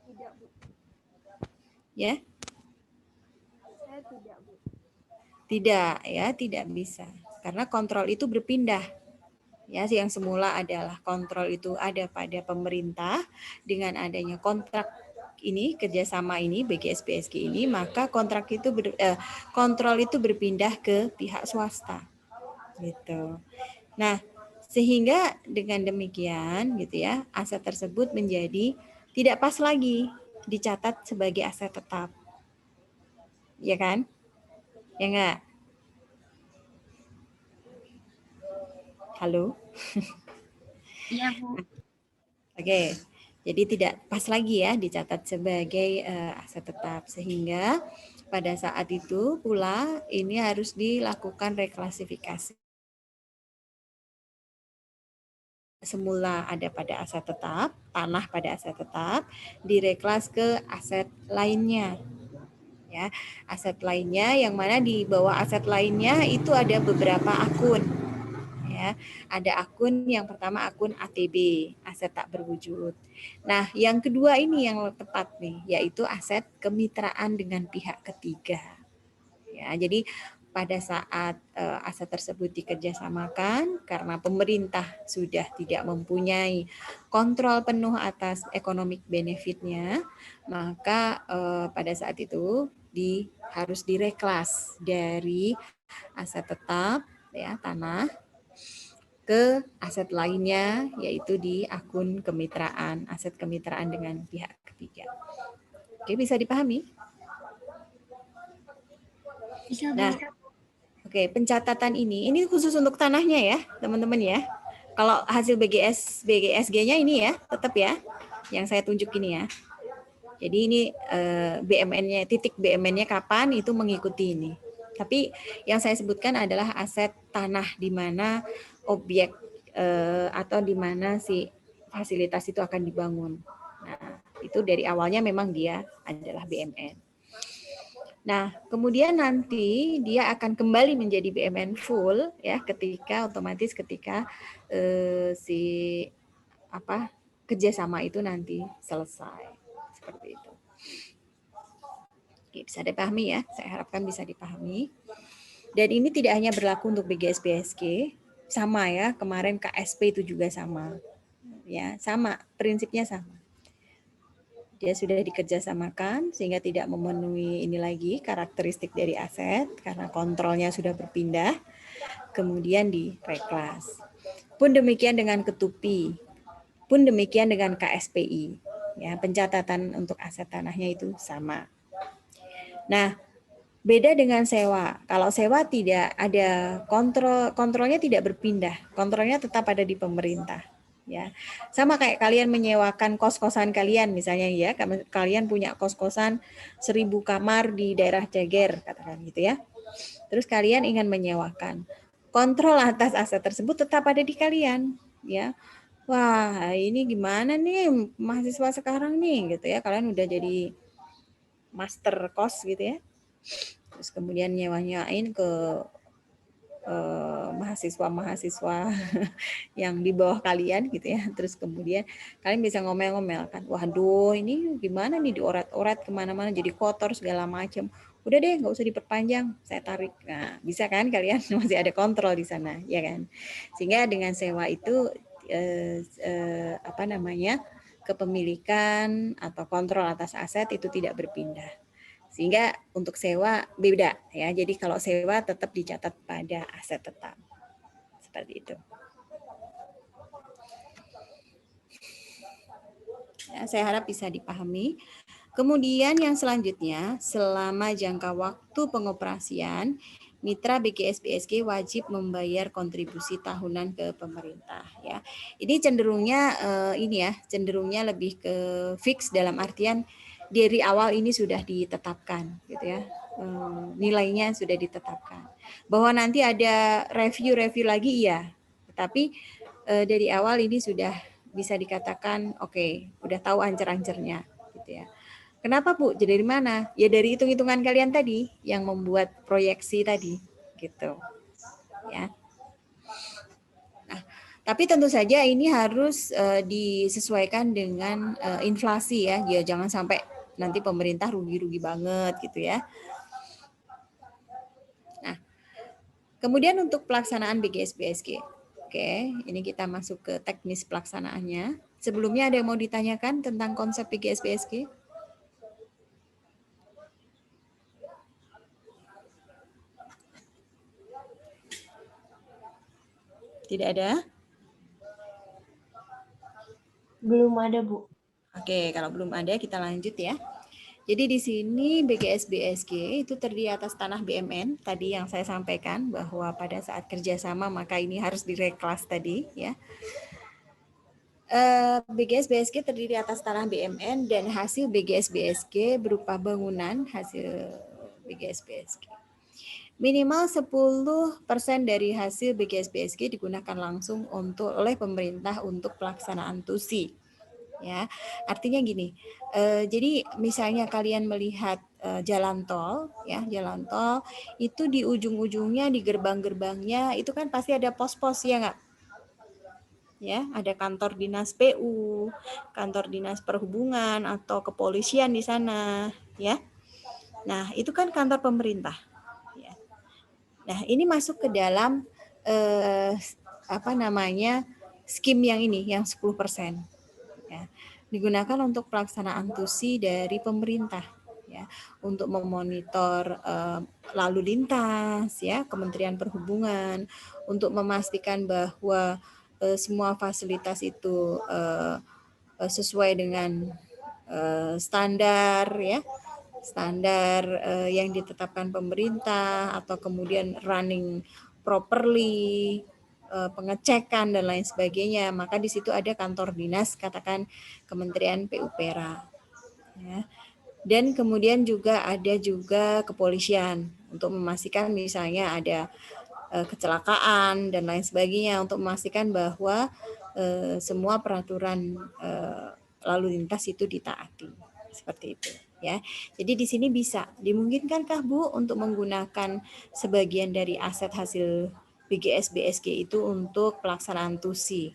Tidak, Bu. Ya? Saya tidak, Bu. Tidak, ya, tidak bisa. Karena kontrol itu berpindah. Ya, yang semula adalah kontrol itu ada pada pemerintah, dengan adanya kontrak ini, kerjasama ini, BGS BSG ini, maka kontrol itu berpindah ke pihak swasta, gitu. Nah, sehingga dengan demikian, gitu ya, aset tersebut menjadi tidak pas lagi dicatat sebagai aset tetap, ya kan? Ya enggak? Halo? Iya, Bu. Oke, jadi tidak pas lagi ya dicatat sebagai aset tetap, sehingga pada saat itu pula ini harus dilakukan reklasifikasi. Semula ada pada aset tetap, tanah pada aset tetap, direklas ke aset lainnya. Ya, aset lainnya yang mana di bawah aset lainnya itu ada beberapa akun. Ya, ada akun yang pertama akun ATB, aset tak berwujud. Nah, yang kedua ini yang tepat nih, yaitu aset kemitraan dengan pihak ketiga. Ya, jadi pada saat aset tersebut dikerjasamakan karena pemerintah sudah tidak mempunyai kontrol penuh atas economic benefitnya, maka pada saat itu harus direklas dari aset tetap, ya, tanah, ke aset lainnya, yaitu di akun kemitraan, aset kemitraan dengan pihak ketiga. Oke, bisa dipahami? Bisa, Bu. Nah, oke, pencatatan ini khusus untuk tanahnya ya, teman-teman ya. Kalau hasil BGSG-nya ini ya, tetap ya, yang saya tunjuk ini ya. Jadi ini BMN-nya, titik BMN-nya kapan itu mengikuti ini. Tapi yang saya sebutkan adalah aset tanah di mana objek atau di mana si fasilitas itu akan dibangun. Nah, itu dari awalnya memang dia adalah BMN. Nah, kemudian nanti dia akan kembali menjadi BMN full ya ketika kerjasama itu nanti selesai. Seperti itu. Oke, bisa dipahami ya. Saya harapkan bisa dipahami. Dan ini tidak hanya berlaku untuk BGS BSG, sama ya, kemarin KSP itu juga sama. Ya, sama, prinsipnya sama. Dia sudah dikerjasamakan sehingga tidak memenuhi ini lagi karakteristik dari aset karena kontrolnya sudah berpindah, kemudian di reklas. Pun demikian dengan ketupi, pun demikian dengan KSPI. Ya, pencatatan untuk aset tanahnya itu sama. Nah, beda dengan sewa. Kalau sewa tidak ada kontrolnya tidak berpindah, kontrolnya tetap ada di pemerintah. Ya, sama kayak kalian menyewakan kos-kosan kalian misalnya ya, kalian punya kos-kosan 1000 kamar di daerah Ceger katakan gitu ya. Terus kalian ingin menyewakan, kontrol atas aset tersebut tetap ada di kalian ya. Wah, ini gimana nih mahasiswa sekarang nih gitu ya, kalian udah jadi master kos gitu ya. Terus kemudian nyewa-nyewain ke mahasiswa-mahasiswa yang di bawah kalian gitu ya. Terus kemudian kalian bisa ngomel-ngomel kan, waduh ini gimana nih dioret-oret kemana-mana jadi kotor segala macam. Udah deh nggak usah diperpanjang, saya tarik. Nah bisa kan kalian masih ada kontrol di sana ya kan. Sehingga dengan sewa itu kepemilikan atau kontrol atas aset itu tidak berpindah. Sehingga untuk sewa beda ya. Jadi kalau sewa tetap dicatat pada aset tetap. Seperti itu. Ya, saya harap bisa dipahami. Kemudian yang selanjutnya, selama jangka waktu pengoperasian, mitra BGS BSG wajib membayar kontribusi tahunan ke pemerintah ya. Ini cenderungnya cenderungnya lebih ke fix dalam artian dari awal ini sudah ditetapkan gitu ya. Nilainya sudah ditetapkan. Bahwa nanti ada review lagi iya. Tapi dari awal ini sudah bisa dikatakan oke, udah tahu ancer-ancernya gitu ya. Kenapa Bu? Jadi dari mana? Ya dari hitung-hitungan kalian tadi yang membuat proyeksi tadi gitu. Ya. Nah, tapi tentu saja ini harus disesuaikan dengan inflasi ya. Ya jangan sampai nanti pemerintah rugi-rugi banget gitu ya. Nah, kemudian untuk pelaksanaan BGS BSG. Oke, ini kita masuk ke teknis pelaksanaannya. Sebelumnya ada yang mau ditanyakan tentang konsep BGS BSG? Tidak ada? Belum ada, Bu. Oke, kalau belum ada kita lanjut ya. Jadi di sini BGS BSG itu terdiri atas tanah BMN tadi yang saya sampaikan bahwa pada saat kerjasama maka ini harus direklas tadi ya. BGS BSG terdiri atas tanah BMN dan hasil BGS BSG berupa bangunan hasil BGS BSG. Minimal 10% dari hasil BGS BSG digunakan langsung oleh pemerintah untuk pelaksanaan TUSI. Ya, artinya gini. Jadi misalnya kalian melihat jalan tol, ya jalan tol itu di ujung-ujungnya di gerbang-gerbangnya itu kan pasti ada pos-pos ya nggak? Ya, ada kantor dinas PU, kantor dinas perhubungan atau kepolisian di sana, ya. Nah, itu kan kantor pemerintah. Nah, ini masuk ke dalam skim yang ini, yang 10%. Ya, digunakan untuk pelaksanaan TUSI dari pemerintah, ya, untuk memonitor lalu lintas, ya, Kementerian Perhubungan, untuk memastikan bahwa semua fasilitas itu sesuai dengan standar, ya. Standar yang ditetapkan pemerintah atau kemudian running properly, pengecekan dan lain sebagainya, maka di situ ada kantor dinas katakan Kementerian PUPera. Ya. Dan kemudian juga ada kepolisian untuk memastikan misalnya ada kecelakaan dan lain sebagainya untuk memastikan bahwa semua peraturan lalu lintas itu ditaati. Seperti itu. Ya, jadi di sini bisa dimungkinkankah Bu untuk menggunakan sebagian dari aset hasil BGS BSG itu untuk pelaksanaan TUSI?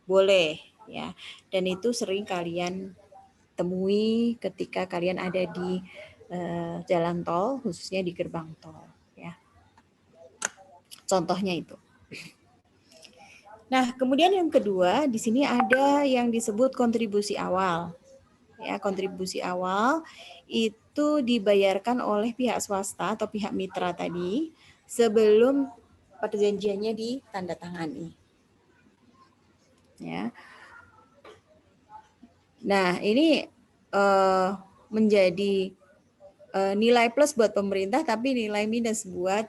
Boleh, ya. Dan itu sering kalian temui ketika kalian ada di jalan tol, khususnya di gerbang tol. Ya, contohnya itu. Nah, kemudian yang kedua, di sini ada yang disebut kontribusi awal. Ya, kontribusi awal itu dibayarkan oleh pihak swasta atau pihak mitra tadi sebelum perjanjiannya ditandatangani. Ya. Nah, ini menjadi nilai plus buat pemerintah, tapi nilai minus buat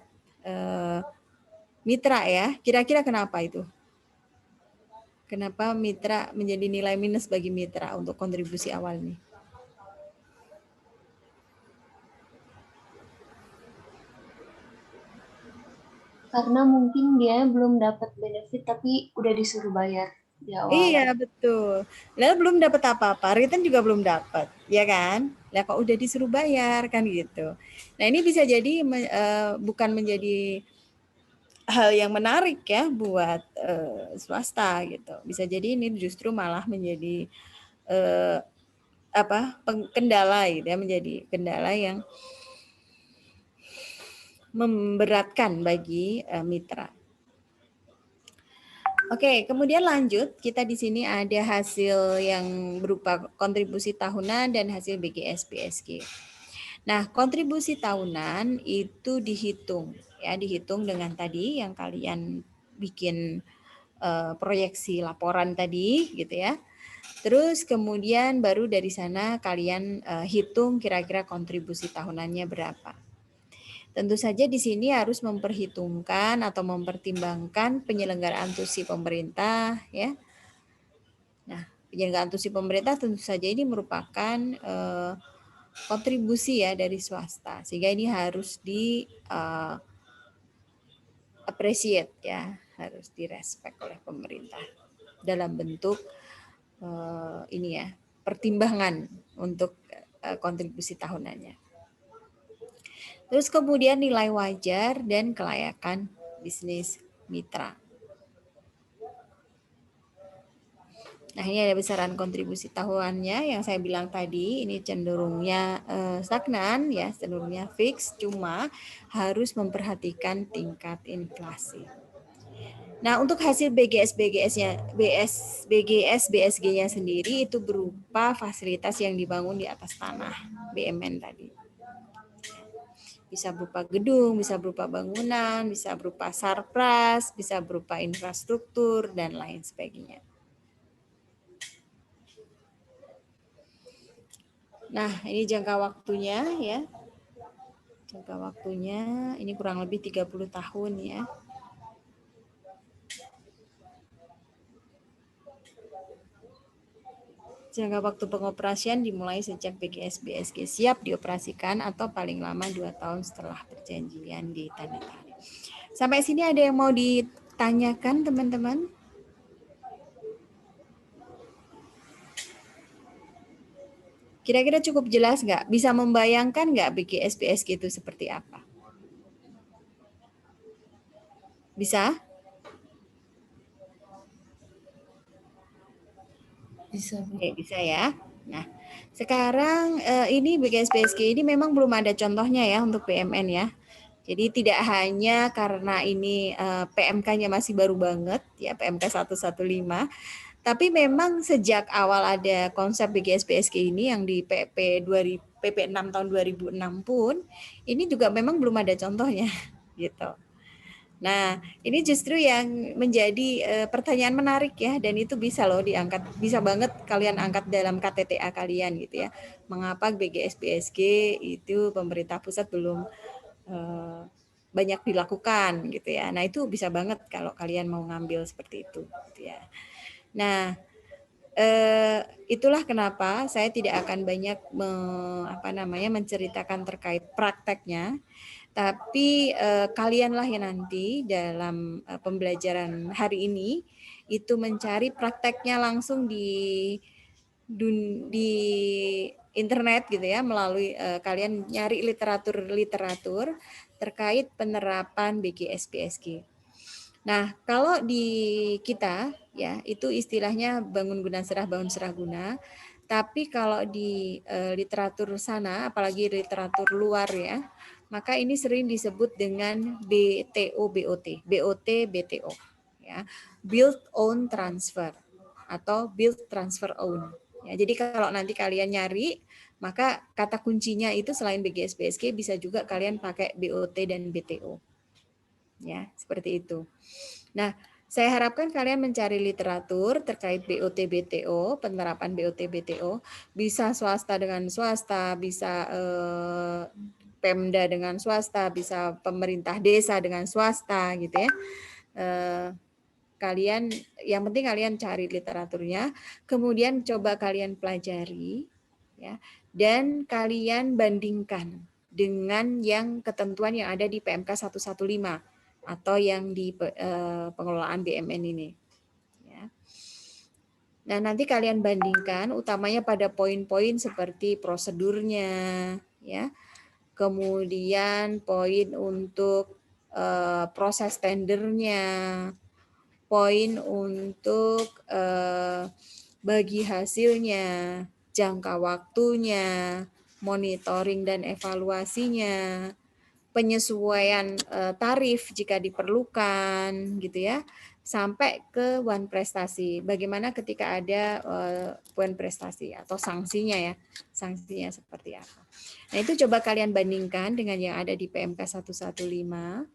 mitra ya. Kira-kira kenapa itu? Kenapa mitra menjadi nilai minus bagi mitra untuk kontribusi awal ini? Karena mungkin dia belum dapat benefit tapi udah disuruh bayar di awal. Iya, betul. Lalu belum dapat apa-apa, return juga belum dapat, ya kan? Lah kok udah disuruh bayar kan gitu. Nah, ini bisa jadi bukan menjadi hal yang menarik ya buat swasta gitu. Bisa jadi ini justru malah menjadi kendala gitu ya, menjadi kendala yang memberatkan bagi mitra. Oke, kemudian lanjut, kita di sini ada hasil yang berupa kontribusi tahunan dan hasil BGS BSG. Nah, kontribusi tahunan itu dihitung ya, dihitung dengan tadi yang kalian bikin proyeksi laporan tadi gitu ya. Terus kemudian baru dari sana kalian hitung kira-kira kontribusi tahunannya berapa. Tentu saja di sini harus memperhitungkan atau mempertimbangkan penyelenggaraan tusi pemerintah ya. Nah, penyelenggaraan tusi pemerintah tentu saja ini merupakan kontribusi ya dari swasta, sehingga ini harus di appreciate ya, harus direspek oleh pemerintah dalam bentuk ini ya, pertimbangan untuk kontribusi tahunannya. Terus kemudian nilai wajar dan kelayakan bisnis mitra. Nah, ini ada besaran kontribusi tahuannya yang saya bilang tadi, ini cenderungnya stagnan ya, cenderungnya fix, cuma harus memperhatikan tingkat inflasi. Nah, untuk hasil BGS BSG-nya sendiri itu berupa fasilitas yang dibangun di atas tanah, BMN tadi. Bisa berupa gedung, bisa berupa bangunan, bisa berupa sarpras, bisa berupa infrastruktur, dan lain sebagainya. Nah, ini jangka waktunya ya. Jangka waktunya ini kurang lebih 30 tahun ya. Jangka waktu pengoperasian dimulai sejak BGS BSG siap dioperasikan atau paling lama 2 tahun setelah perjanjian ditandatangani. Sampai sini ada yang mau ditanyakan teman-teman? Kira-kira cukup jelas nggak? Bisa membayangkan nggak BGS BSG itu seperti apa? Bisa? Bisa, Bu. Oke, bisa ya. Nah, sekarang ini BGS BSG ini memang belum ada contohnya ya untuk BMN ya. Jadi tidak hanya karena ini PMK-nya masih baru banget ya, PMK 115, tapi memang sejak awal ada konsep BGS BSG ini yang di PP 6 tahun 2006 pun ini juga memang belum ada contohnya gitu. Nah, ini justru yang menjadi pertanyaan menarik ya, dan itu bisa loh diangkat, bisa banget kalian angkat dalam KTTA kalian gitu ya. Mengapa BGS BSG itu pemerintah pusat belum banyak dilakukan gitu ya. Nah, itu bisa banget kalau kalian mau ngambil seperti itu gitu ya. Nah, itulah kenapa saya tidak akan banyak menceritakan terkait prakteknya. Tapi kalianlah yang nanti dalam pembelajaran hari ini itu mencari prakteknya langsung di internet gitu ya, melalui kalian nyari literatur terkait penerapan BGS BSG. Nah, kalau di kita ya itu istilahnya bangun guna serah, bangun serah guna. Tapi kalau di literatur sana, apalagi literatur luar ya, maka ini sering disebut dengan BTO BOT, BOT BTO ya. Build own transfer atau build transfer own. Ya, jadi kalau nanti kalian nyari, maka kata kuncinya itu selain BGS BSG bisa juga kalian pakai BOT dan BTO. Ya, seperti itu. Nah, saya harapkan kalian mencari literatur terkait BOT BTO, penerapan BOT BTO, bisa swasta dengan swasta, bisa Pemda dengan swasta, bisa pemerintah desa dengan swasta gitu ya. Kalian yang penting kalian cari literaturnya, kemudian coba kalian pelajari ya, dan kalian bandingkan dengan yang ketentuan yang ada di PMK 115 atau yang di pengelolaan BMN ini. Ya. Nah, nanti kalian bandingkan utamanya pada poin-poin seperti prosedurnya, ya. Kemudian poin untuk proses tendernya, poin untuk bagi hasilnya, jangka waktunya, monitoring dan evaluasinya, penyesuaian tarif jika diperlukan gitu ya, sampai ke one prestasi. Bagaimana ketika ada one prestasi atau sanksinya ya, sanksinya seperti apa. Nah, itu coba kalian bandingkan dengan yang ada di PMK 115,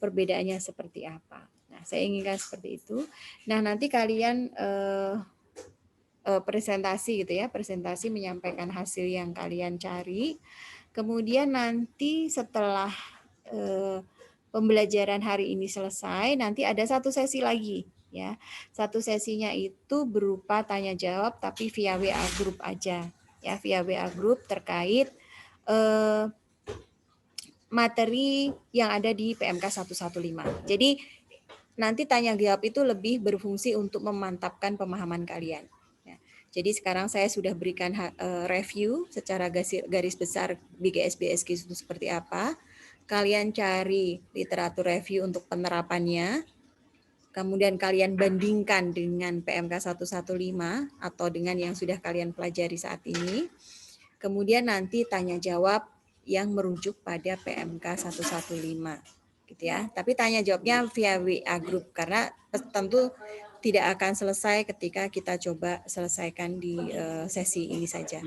perbedaannya seperti apa. Nah, saya inginkan seperti itu. Nah, nanti kalian presentasi gitu ya, presentasi menyampaikan hasil yang kalian cari. Kemudian nanti setelah pembelajaran hari ini selesai, nanti ada satu sesi lagi ya. Satu sesinya itu berupa tanya jawab tapi via WA group aja ya, via WA group terkait materi yang ada di PMK 115. Jadi nanti tanya jawab itu lebih berfungsi untuk memantapkan pemahaman kalian. Jadi sekarang saya sudah berikan review secara garis besar BGS BSG itu seperti apa. Kalian cari literatur review untuk penerapannya. Kemudian kalian bandingkan dengan PMK 115 atau dengan yang sudah kalian pelajari saat ini. Kemudian nanti tanya jawab yang merujuk pada PMK 115 gitu ya. Tapi tanya jawabnya via WA group karena tentu tidak akan selesai ketika kita coba selesaikan di sesi ini saja.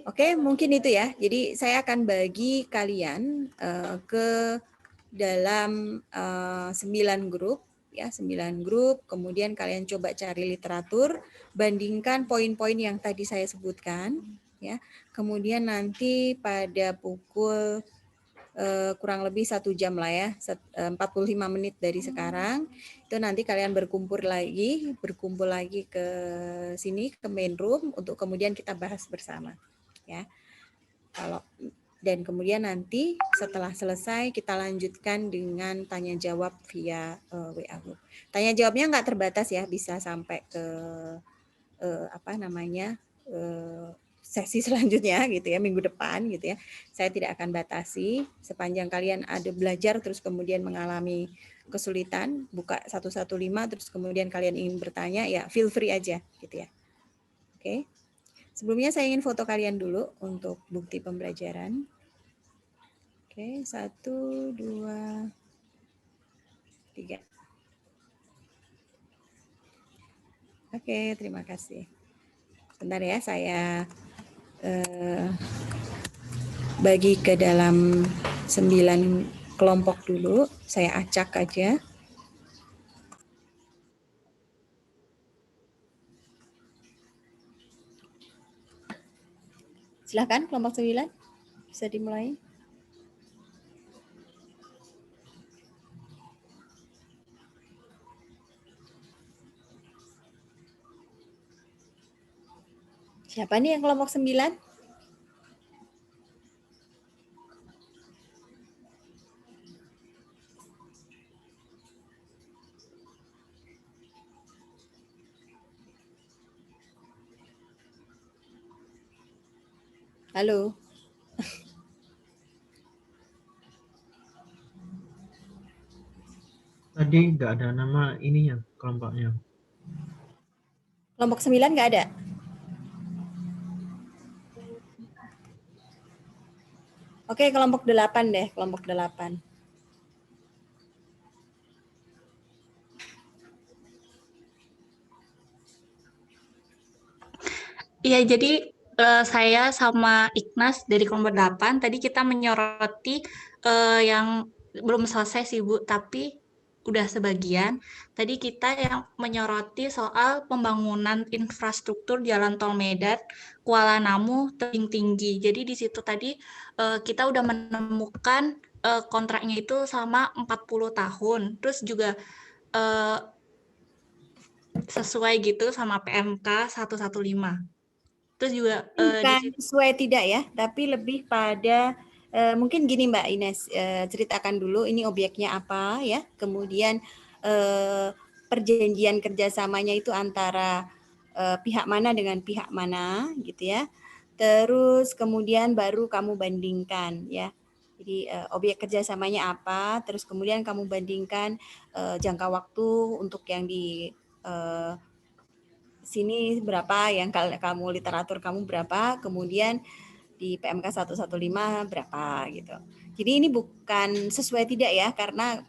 Oke, mungkin itu ya. Jadi saya akan bagi kalian ke dalam 9 grup ya, 9 grup. Kemudian kalian coba cari literatur, bandingkan poin-poin yang tadi saya sebutkan ya. Kemudian nanti pada pukul kurang lebih 1 jam lah ya, 45 menit dari sekarang, itu nanti kalian berkumpul lagi ke sini, ke main room, untuk kemudian kita bahas bersama. Ya, dan kemudian nanti setelah selesai kita lanjutkan dengan tanya jawab via WA group. Tanya jawabnya nggak terbatas ya, bisa sampai ke sesi selanjutnya gitu ya, minggu depan gitu ya. Saya tidak akan batasi, sepanjang kalian ada belajar terus kemudian mengalami kesulitan, buka 115 terus kemudian kalian ingin bertanya, ya feel free aja gitu ya. Oke. Sebelumnya saya ingin foto kalian dulu untuk bukti pembelajaran. Oke, 1, 2, 3. Oke, terima kasih. Bentar ya, saya bagi ke dalam 9 kelompok dulu, saya acak aja. Silakan kelompok 9, bisa dimulai. Siapa nih yang kelompok 9? Halo. Tadi nggak ada nama ininya, kelompoknya. Kelompok 9 nggak ada? Oke, kelompok 8 deh, kelompok 8. Iya, jadi saya sama Ignas dari kelompok 8 tadi kita menyoroti yang belum selesai sih Bu, tapi udah sebagian. Tadi kita yang menyoroti soal pembangunan infrastruktur Jalan Tol Medan Kuala Namu Tebing Tinggi. Jadi di situ tadi kita udah menemukan kontraknya itu sama 40 tahun. Terus juga eh, sesuai gitu sama PMK 115. Terus juga di Bukan situ sesuai tidak ya, tapi lebih pada mungkin gini Mbak Ines, ceritakan dulu ini objeknya apa ya, kemudian perjanjian kerjasamanya itu antara pihak mana dengan pihak mana gitu ya, terus kemudian baru kamu bandingkan ya. Jadi objek kerjasamanya apa, terus kemudian kamu bandingkan jangka waktu untuk yang di sini berapa, yang kamu literatur kamu berapa, kemudian di PMK 115 berapa gitu. Jadi ini bukan sesuai tidak ya, karena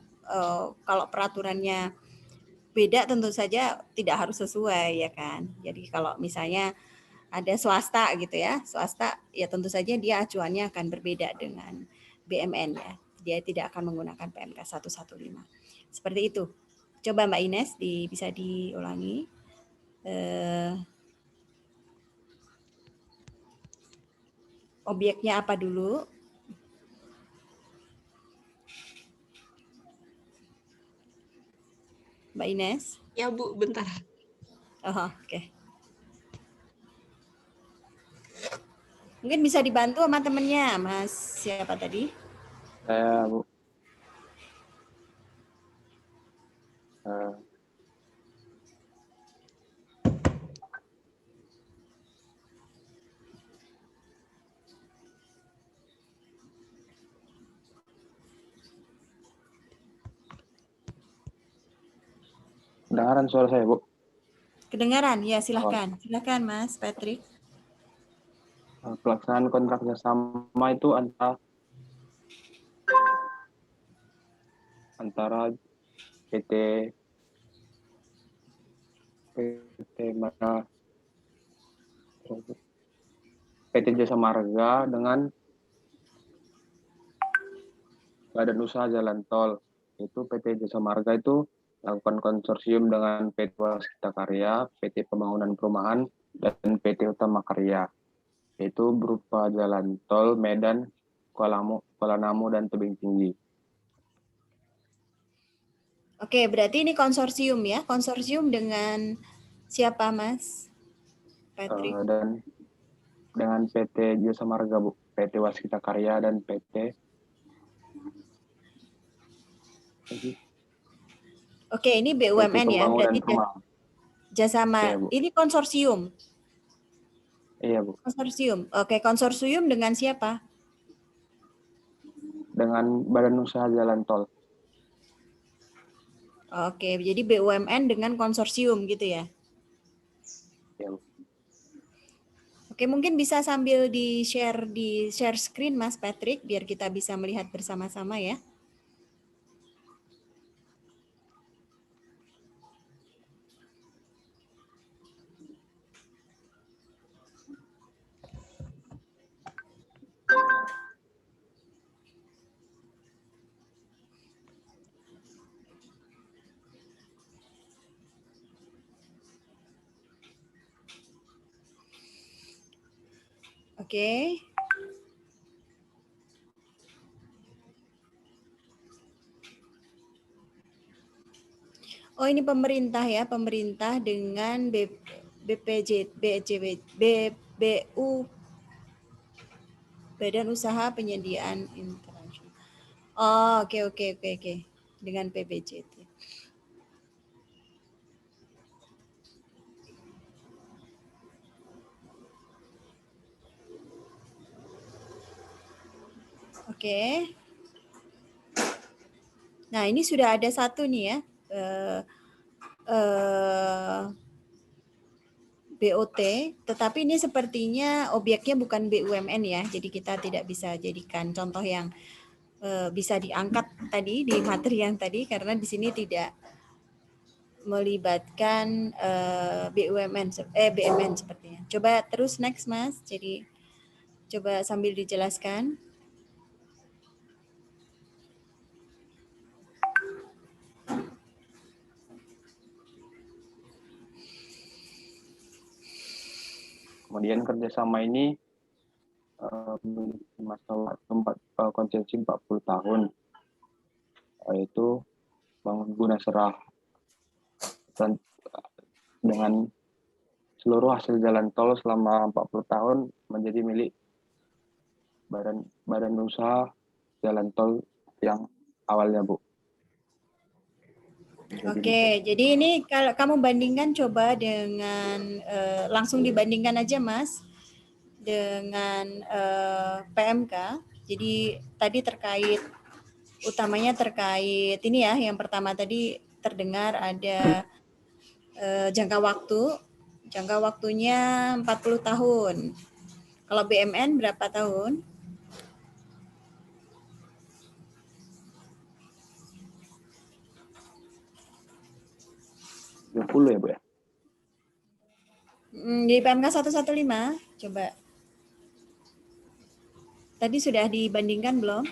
kalau peraturannya beda tentu saja tidak harus sesuai ya kan. Jadi kalau misalnya ada swasta gitu ya, swasta ya tentu saja dia acuannya akan berbeda dengan BMN ya. Dia tidak akan menggunakan PMK 115. Seperti itu. Coba Mbak Ines bisa diulangi. Objeknya apa dulu? Mbak Ines? ya Bu, bentar. Oh, oke. Mungkin bisa dibantu sama temennya, Mas siapa tadi? Saya Bu. Kedengaran suara saya, Bu? Kedengaran, ya silahkan. Silahkan Mas Patrick. Pelaksanaan kontrak kerjasama itu antara PT mana PT Jasa Marga dengan Badan Usaha Jalan Tol. Itu PT Jasa Marga itu lakukan konsorsium dengan PT Waskita Karya, PT Pembangunan Perumahan, dan PT Utama Karya. Itu berupa jalan tol Medan, Kuala Namu, dan Tebing Tinggi. Oke, berarti ini konsorsium ya? Konsorsium dengan siapa Mas Patrick? Dan dengan PT Jasa Marga, Bu. PT Waskita Karya dan PT. Oke, ini BUMN ya, berarti Jasa Marga. Iya, ini konsorsium. Iya, Bu. Konsorsium. Oke, konsorsium dengan siapa? Dengan Badan Usaha Jalan Tol. Oke, jadi BUMN dengan konsorsium gitu ya? Iya, Bu. Oke, mungkin bisa sambil di share screen Mas Patrick biar kita bisa melihat bersama-sama ya. Oke. Oh, ini pemerintah ya, pemerintah dengan BPU, Badan Usaha Penyediaan Internasional. Oh, oke. Dengan PBJT. Oke. Nah, ini sudah ada satu nih ya. BOT, tetapi ini sepertinya objeknya bukan BUMN ya. Jadi kita tidak bisa jadikan contoh yang bisa diangkat tadi di materi yang tadi karena di sini tidak melibatkan BUMN sepertinya. Coba terus next Mas. Jadi coba sambil dijelaskan. Kemudian kerjasama ini memiliki masa konsepsi 40 tahun, yaitu bangun guna serah dan dengan seluruh hasil jalan tol selama 40 tahun menjadi milik badan usaha jalan tol yang awalnya, Bu. Oke, jadi ini kalau kamu bandingkan coba dengan langsung dibandingkan aja Mas dengan PMK. Jadi tadi terkait utamanya terkait ini ya, yang pertama tadi terdengar ada jangka waktunya 40 tahun. Kalau BMN berapa tahun? 20 ya, Bu ya? Di PMK 115, coba. Tadi sudah dibandingkan belum?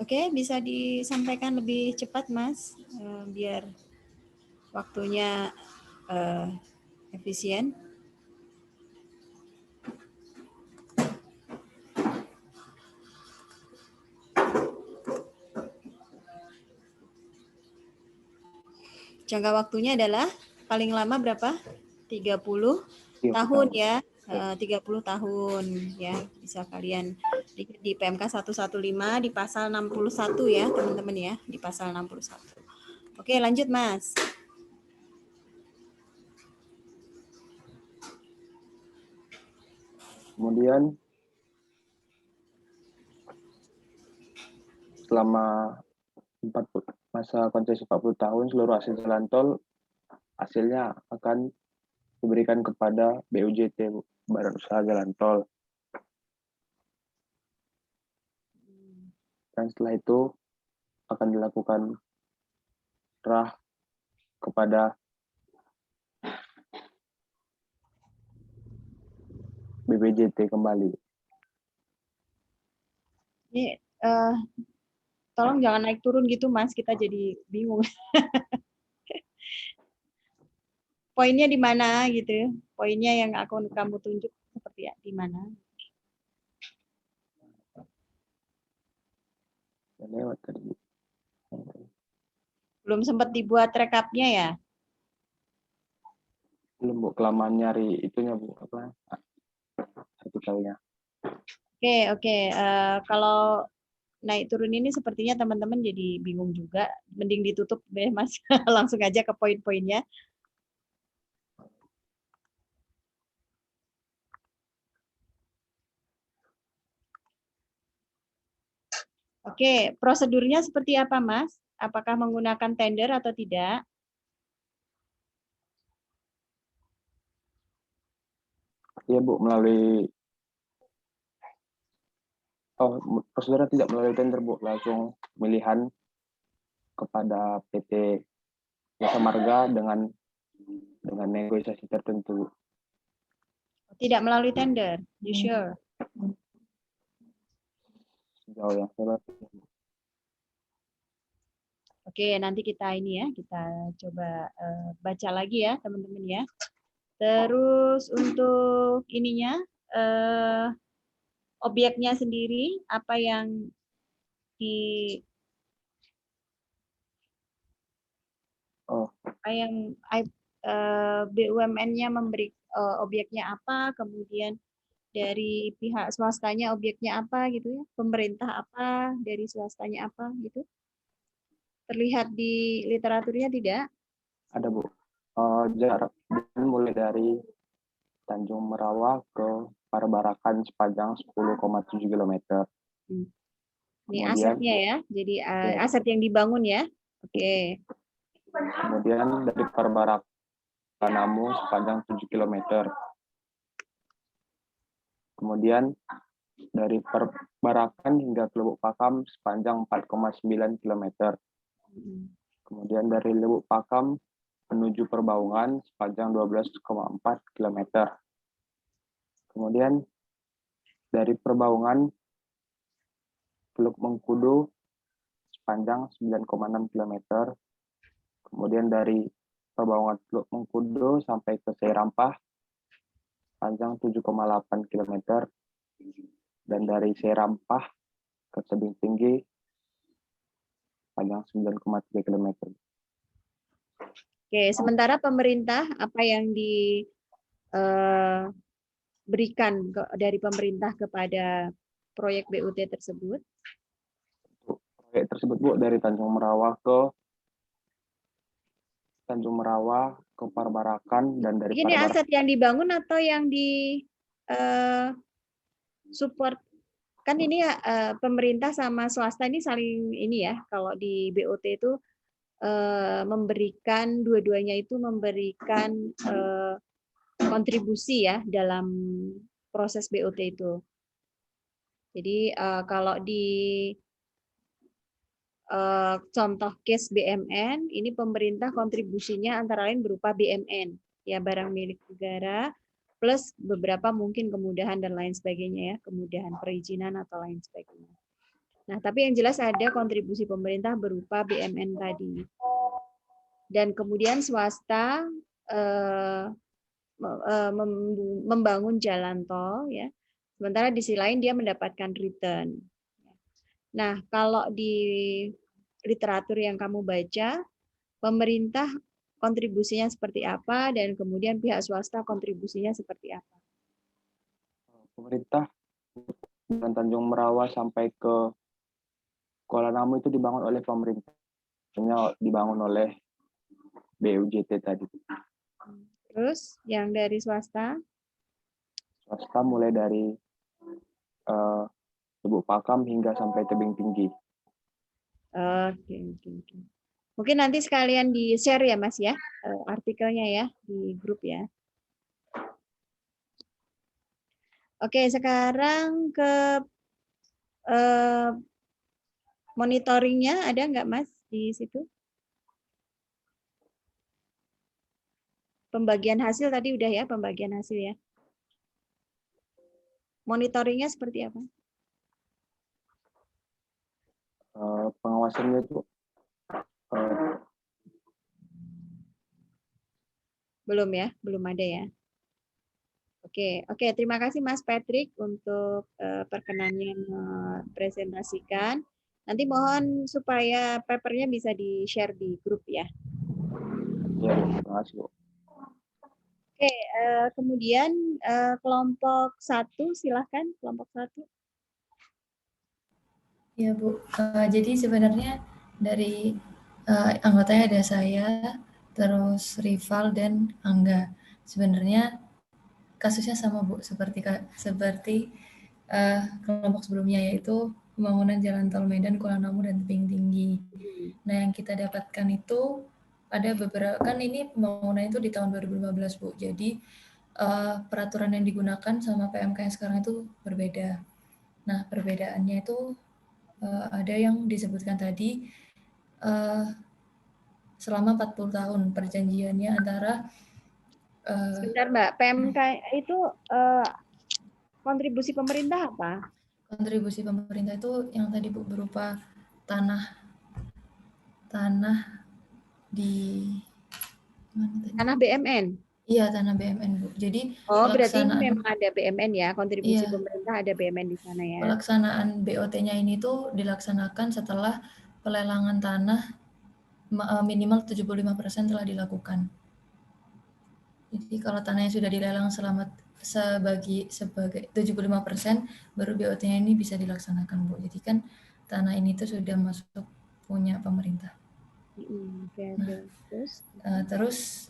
Oke, bisa disampaikan lebih cepat, Mas, biar waktunya efisien. Jangka waktunya adalah paling lama berapa? 30 tahun ya. 30 tahun ya, bisa kalian di PMK 115 di pasal 61 ya teman-teman ya, di pasal 61. Oke, lanjut Mas. Kemudian selama masa konsesi 40 tahun seluruh hasil jalan tol hasilnya akan diberikan kepada BUJT, Badan Usaha Jalan Tol. Dan setelah itu akan dilakukan serah kepada BPJT kembali. Ini tolong jangan naik turun gitu Mas, kita jadi bingung. Poinnya di mana gitu? Poinnya yang kamu tunjuk seperti ya, di mana? Lewat tadi. Belum sempat dibuat rekapnya ya? Belum, Bu, kelamaan nyari itunya, Bu, apa artikelnya. Oke. Kalau naik turun ini sepertinya teman-teman jadi bingung juga. Mending ditutup deh Mas, langsung aja ke poin-poinnya. Oke, prosedurnya seperti apa Mas? Apakah menggunakan tender atau tidak? Iya, Bu, prosedurnya tidak melalui tender, Bu, langsung pemilihan kepada PT Jasa Marga dengan negosiasi tertentu. Tidak melalui tender, you sure? Sejauh yang saya baca. Oke, nanti kita coba baca lagi ya teman-teman ya. Terus untuk ininya objeknya sendiri apa yang BUMN-nya memberi objeknya apa, kemudian dari pihak swastanya objeknya apa gitu ya, pemerintah apa, dari swastanya apa gitu. Terlihat di literaturnya tidak? Ada, Bu. Jarak mulai dari Tanjung Merawa ke Parbarakan sepanjang 10,7 km. Ini Kemudian, asetnya ya, jadi aset yang dibangun ya. Oke. kemudian dari Parbarakan Namu sepanjang 7 km. Kemudian dari Parbarakan hingga ke Lubuk Pakam sepanjang 4,9 km. Kemudian dari Lubuk Pakam menuju Perbaungan sepanjang 12,4 km. Kemudian dari Perbaungan Teluk Mengkudu sepanjang 9,6 km. Kemudian dari Perbaungan Teluk Mengkudu sampai ke Seirampah panjang 7,8 km. Dan dari Seirampah ke Tebing Tinggi panjang 9,3 km. Oke, sementara pemerintah apa yang diberikan dari pemerintah kepada proyek BUT tersebut? Proyek tersebut, Bu, dari Tanjung Merawa ke Parbarakan dan dari Ini aset yang dibangun atau yang di support? Kan ini pemerintah sama swasta ini saling ini ya, kalau di BOT itu memberikan, dua-duanya itu memberikan kontribusi ya dalam proses BOT itu. Jadi kalau di contoh case BMN, ini pemerintah kontribusinya antara lain berupa BMN, ya barang milik negara, plus beberapa mungkin kemudahan dan lain sebagainya ya, kemudahan perizinan atau lain sebagainya. Nah, tapi yang jelas ada kontribusi pemerintah berupa BMN tadi. Dan kemudian swasta membangun jalan tol, ya. Sementara di sisi lain dia mendapatkan return. Nah, kalau di literatur yang kamu baca, pemerintah kontribusinya seperti apa dan kemudian pihak swasta kontribusinya seperti apa? Pemerintah dan Tanjung Merawa sampai ke Kuala Namu itu dibangun oleh pemerintah, hanya dibangun oleh BUJT tadi. Terus yang dari swasta? Swasta mulai dari Lubuk Pakam hingga sampai Tebing Tinggi. Oke. Mungkin nanti sekalian di-share ya Mas ya, artikelnya ya di grup ya. Oke, sekarang ke monitoringnya ada nggak Mas di situ? Pembagian hasil tadi udah ya, pembagian hasil ya. Monitoringnya seperti apa? Pengawasannya itu belum ya, belum ada ya. Oke, terima kasih Mas Patrick untuk perkenannya mempresentasikan. Nanti mohon supaya papernya bisa di-share di grup ya. Ya, terima kasih, Bu. Oke, kemudian kelompok 1, silahkan kelompok 1. Ya Bu, jadi sebenarnya dari anggotanya ada saya, terus Rival dan Angga. Sebenarnya kasusnya sama Bu, seperti kelompok sebelumnya, yaitu pembangunan jalan tol Medan, Kuala Namu, dan Tebing Tinggi. Nah, yang kita dapatkan itu ada beberapa, kan ini pembangunan itu di tahun 2015 Bu, jadi peraturan yang digunakan sama PMK yang sekarang itu berbeda. Nah, perbedaannya itu ada yang disebutkan tadi selama 40 tahun perjanjiannya antara sebentar Mbak, PMK itu kontribusi pemerintah apa? Kontribusi pemerintah itu yang tadi Bu berupa tanah di mana tadi? Tanah BMN. Iya, tanah BMN Bu. Jadi berarti memang ada BMN ya, kontribusi pemerintah ada BMN di sana ya. Pelaksanaan BOT-nya ini tuh dilaksanakan setelah pelelangan tanah minimal 75% telah dilakukan. Jadi kalau tanahnya sudah dilelang selama sebagai 75%, baru BOT-nya ini bisa dilaksanakan Bu. Jadi kan tanah ini tuh sudah masuk punya pemerintah. Terus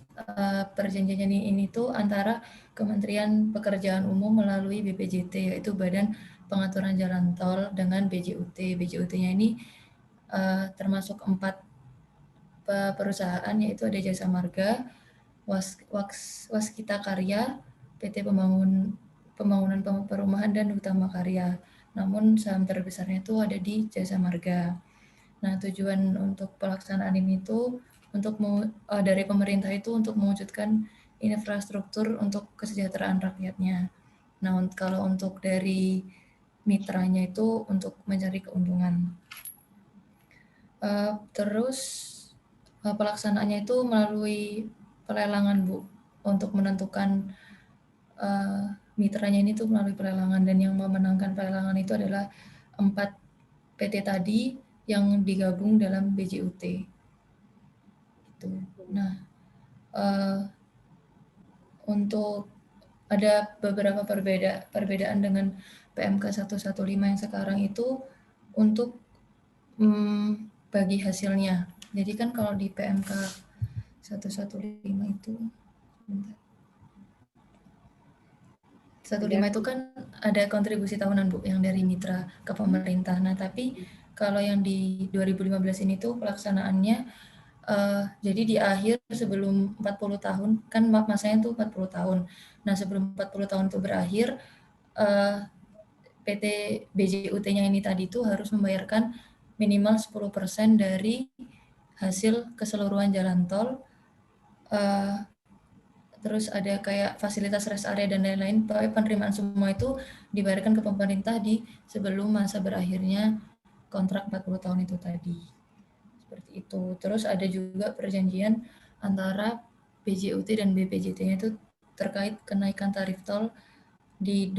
perjanjian ini tuh antara Kementerian Pekerjaan Umum melalui BPJT, yaitu Badan Pengaturan Jalan Tol, dengan BJUT. BJUT-nya ini termasuk 4 perusahaan, yaitu ada Jasa Marga, Waskita Karya, PT Pembangunan Perumahan, dan Utama Karya. Namun saham terbesarnya itu ada di Jasa Marga. Nah, tujuan untuk pelaksanaan ini itu dari pemerintah itu untuk mewujudkan infrastruktur untuk kesejahteraan rakyatnya. Nah, kalau untuk dari mitranya itu untuk mencari keuntungan. Terus pelaksanaannya itu melalui pelelangan, Bu. Untuk menentukan mitranya ini tuh melalui pelelangan, dan yang memenangkan pelelangan itu adalah 4 PT tadi yang digabung dalam BJUT. Gitu. Nah, untuk ada beberapa perbedaan dengan PMK 115 yang sekarang itu untuk bagi hasilnya. Jadi kan kalau di PMK 115 itu 115 itu kan ada kontribusi tahunan, Bu, yang dari mitra ke pemerintah. Nah, tapi kalau yang di 2015 ini tuh pelaksanaannya jadi di akhir sebelum 40 tahun, kan masanya tuh 40 tahun. Nah, sebelum 40 tahun itu berakhir, PT BJUT-nya ini tadi tuh harus membayarkan minimal 10% dari hasil keseluruhan jalan tol. Terus ada kayak fasilitas rest area dan lain-lain. Penerimaan semua itu dibayarkan ke pemerintah di sebelum masa berakhirnya kontrak 40 tahun itu tadi. Seperti itu. Terus ada juga perjanjian antara BJUT dan BPJT-nya itu terkait kenaikan tarif tol di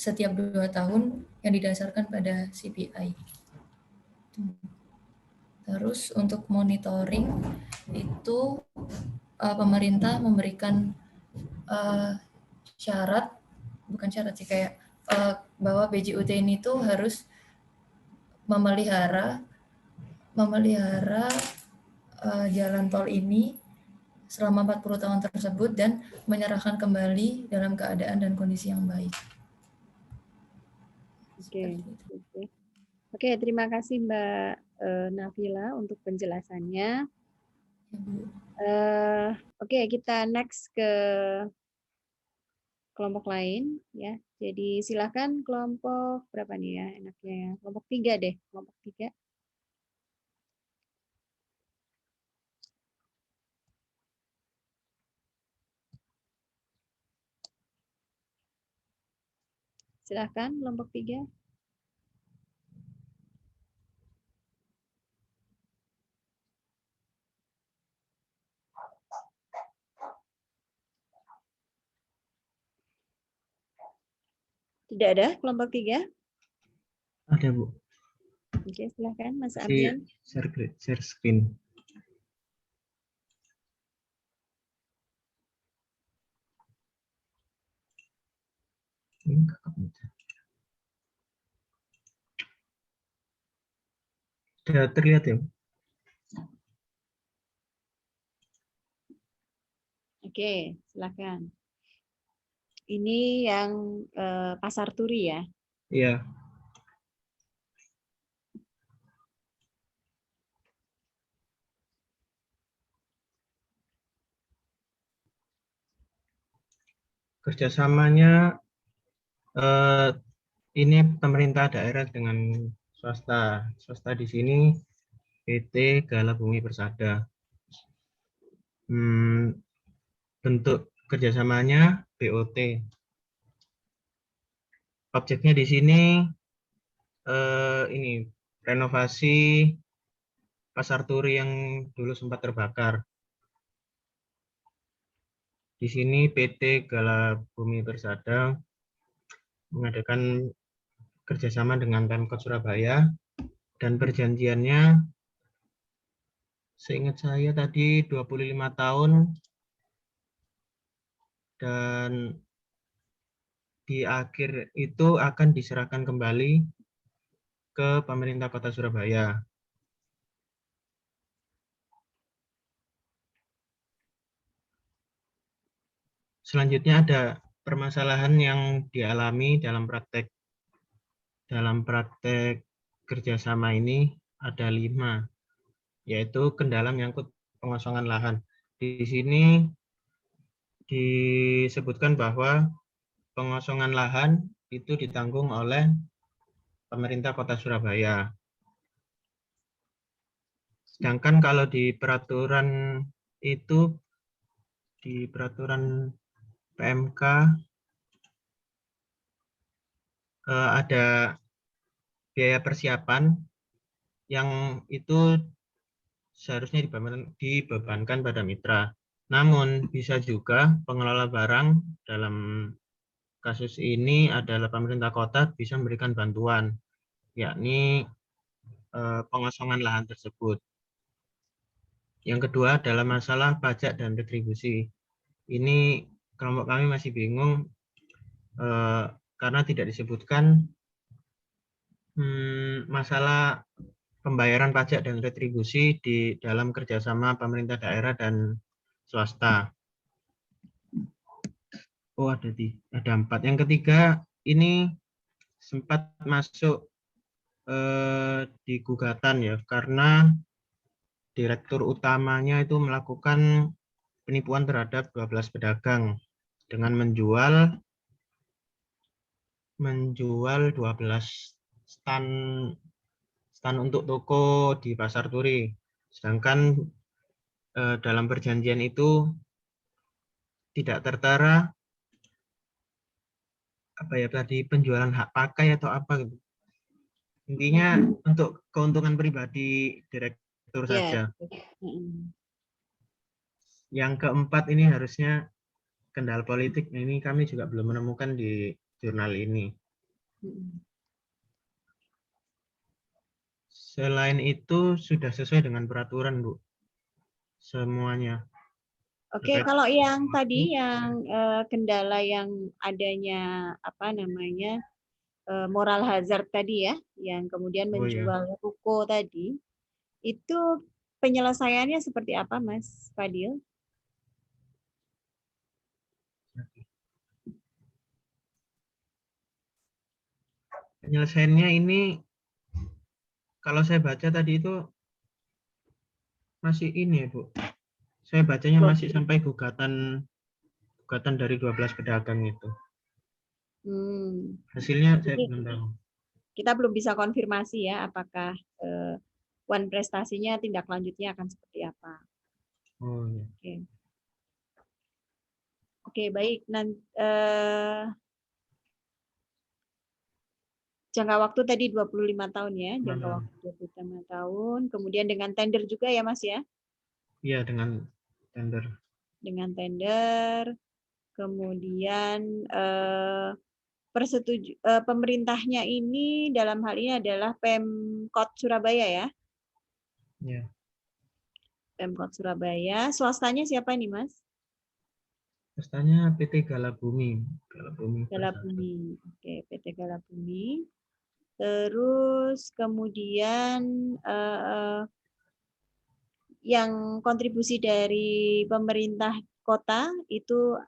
setiap 2 tahun yang didasarkan pada CPI. Terus untuk monitoring itu pemerintah memberikan bukan syarat sih, kayak bahwa BJUT ini tuh harus memelihara jalan tol ini selama 40 tahun tersebut dan menyerahkan kembali dalam keadaan dan kondisi yang baik. Oke, terima kasih Mbak Nafila untuk penjelasannya. Oke, kita next ke kelompok lain ya. Jadi silakan kelompok berapa nih ya enaknya ya? Kelompok 3 deh, kelompok 3. Silakan kelompok 3. Tidak ada kelompok 3? Ada, Bu. Oke, silakan Mas Ardian. Share screen. Sudah terlihat ya? Oke, silakan. Ini yang Pasar Turi ya? Iya. Kerjasamanya ini pemerintah daerah dengan swasta. Swasta di sini PT Gala Bumi Persada. Bentuk kerjasamanya BOT. Objeknya di sini ini renovasi Pasar Turi yang dulu sempat terbakar. Di sini PT Gala Bumi Persada mengadakan kerjasama dengan Pemkot Surabaya, dan perjanjiannya seingat saya tadi 25 tahun, dan di akhir itu akan diserahkan kembali ke pemerintah Kota Surabaya. selanjutnya ada permasalahan yang dialami dalam praktek kerjasama ini ada 5, yaitu kendala menyangkut pengosongan lahan. Di sini disebutkan bahwa pengosongan lahan itu ditanggung oleh pemerintah Kota Surabaya. Sedangkan kalau di peraturan itu, di peraturan PMK ada biaya persiapan yang itu seharusnya dibebankan pada mitra. Namun bisa juga pengelola barang dalam kasus ini adalah pemerintah kota bisa memberikan bantuan, yakni pengosongan lahan tersebut. Yang kedua adalah masalah pajak dan retribusi. Ini kelompok kami masih bingung karena tidak disebutkan masalah pembayaran pajak dan retribusi di dalam kerjasama pemerintah daerah dan swasta. Oh, ada 4. Yang ketiga, ini sempat masuk di gugatan ya, karena direktur utamanya itu melakukan penipuan terhadap 12 pedagang dengan menjual 12 stand untuk toko di Pasar Turi. Sedangkan dalam perjanjian itu tidak tertera penjualan hak pakai atau apa gitu. Intinya untuk keuntungan pribadi direktur saja. Yang keempat ini harusnya kendala politik. Ini kami juga belum menemukan di jurnal ini. Selain itu sudah sesuai dengan peraturan, Bu. Semuanya. Oke, kalau yang tadi yang kendala yang adanya moral hazard tadi ya, yang kemudian menjual ruko tadi, itu penyelesaiannya seperti apa, Mas Fadil? Penyelesaiannya ini, kalau saya baca tadi itu masih ini ya, Bu. Saya bacanya masih sampai gugatan dari 12 pedagang itu. Hasilnya saya belum tahu. Kita belum bisa konfirmasi ya, apakah Wan prestasinya tindak lanjutnya akan seperti apa. Oh ya. Oke, baik. Jangka waktu tadi 25 tahun ya, jangka waktu 25 tahun. Kemudian dengan tender juga ya, Mas ya? Iya, dengan tender. Dengan tender. Kemudian pemerintahnya ini dalam hal ini adalah Pemkot Surabaya ya? Iya. Pemkot Surabaya. Swastanya siapa nih, Mas? Swastanya PT Galabumi. Galabumi. Oke, PT Galabumi. Terus kemudian yang kontribusi dari pemerintah kota itu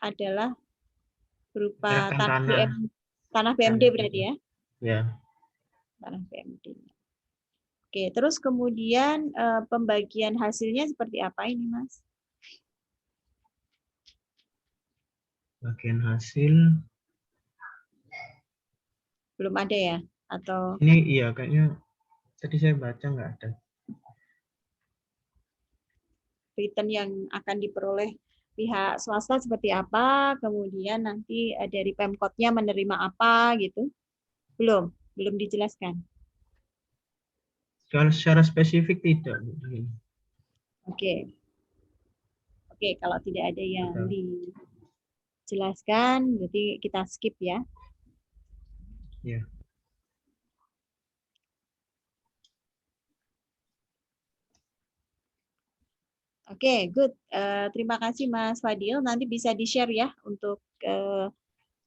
adalah berupa tanah BMD berarti ya? Ya. Tanah BMD. Oke, terus kemudian pembagian hasilnya seperti apa ini, Mas? Bagian hasil belum ada ya? Atau ini iya kayaknya tadi saya baca nggak ada. Return yang akan diperoleh pihak swasta seperti apa, kemudian nanti dari Pemkotnya menerima apa gitu? Belum dijelaskan. Secara spesifik tidak. Oke, kalau tidak ada yang dijelaskan, berarti kita skip ya. Ya. Oke, good. Terima kasih Mas Fadil. Nanti bisa di-share ya untuk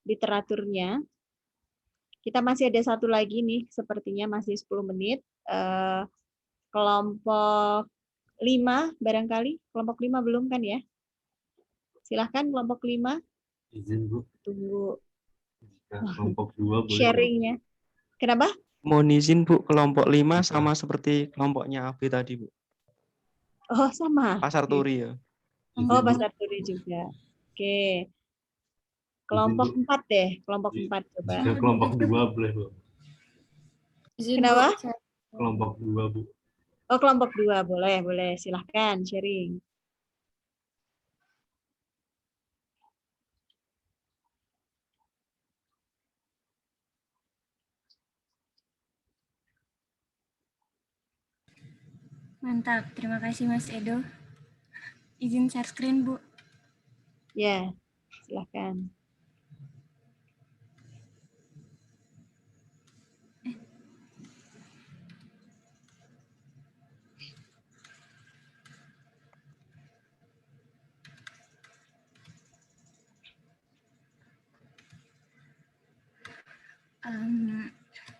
literaturnya. Kita masih ada satu lagi nih, sepertinya masih 10 menit. Kelompok 5 barangkali. Kelompok 5 belum kan ya? Silahkan kelompok 5. Izin Bu. Tunggu Kelompok 2 boleh. sharingnya. Kenapa? Mohon izin Bu, kelompok 5 sama seperti kelompoknya Abi tadi Bu. Oh, sama. Pasar Turi ya. Oh, Pasar Turi juga. Oke. Kelompok 4 deh, kelompok 4 coba. Jika kelompok 2 boleh Bu. Kenapa? Kelompok 2 Bu. Oh, kelompok 2 boleh. Silahkan sharing. Mantap, terima kasih Mas Edo. Izin share screen, Bu. Ya, silahkan.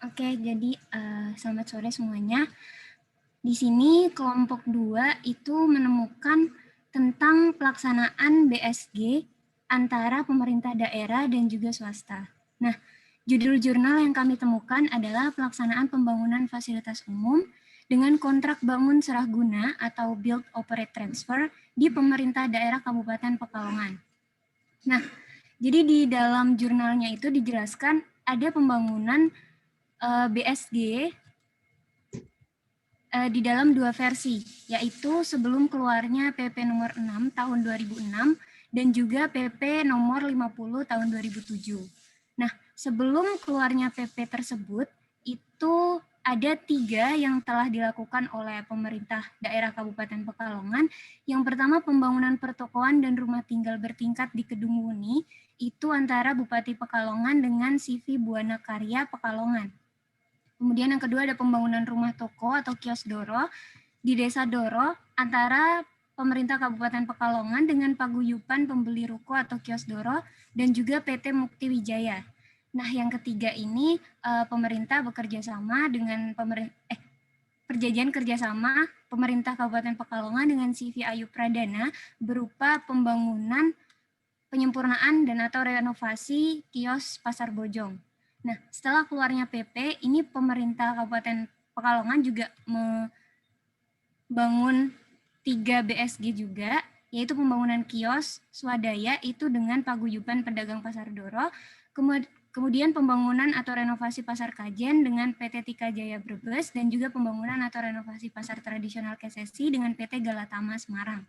Oke, jadi selamat sore semuanya. Di sini kelompok 2 itu menemukan tentang pelaksanaan BSG antara pemerintah daerah dan juga swasta. Nah, judul jurnal yang kami temukan adalah pelaksanaan pembangunan fasilitas umum dengan kontrak bangun serah guna atau build operate transfer di pemerintah daerah Kabupaten Pekalongan. Nah, jadi di dalam jurnalnya itu dijelaskan ada pembangunan BSG di dalam 2 versi, yaitu sebelum keluarnya PP nomor 6 tahun 2006 dan juga PP nomor 50 tahun 2007. Nah, sebelum keluarnya PP tersebut, itu ada 3 yang telah dilakukan oleh pemerintah daerah Kabupaten Pekalongan. Yang pertama, pembangunan pertokoan dan rumah tinggal bertingkat di Kedung Wuni, itu antara Bupati Pekalongan dengan CV Buana Karya Pekalongan. Kemudian yang kedua ada pembangunan rumah toko atau kios Doro di Desa Doro antara pemerintah Kabupaten Pekalongan dengan paguyuban pembeli ruko atau kios Doro dan juga PT Mukti Wijaya. Nah, yang ketiga ini pemerintah bekerja sama dengan perjanjian kerjasama pemerintah Kabupaten Pekalongan dengan CV Ayu Pradana berupa pembangunan penyempurnaan dan atau renovasi kios Pasar Bojong. Nah, setelah keluarnya PP, ini pemerintah Kabupaten Pekalongan juga membangun 3 BSG juga, yaitu pembangunan kios swadaya itu dengan paguyuban pedagang Pasar Doro, kemudian pembangunan atau renovasi Pasar Kajen dengan PT Tika Jaya Brebes, dan juga pembangunan atau renovasi Pasar Tradisional Kesesi dengan PT Galatama Semarang.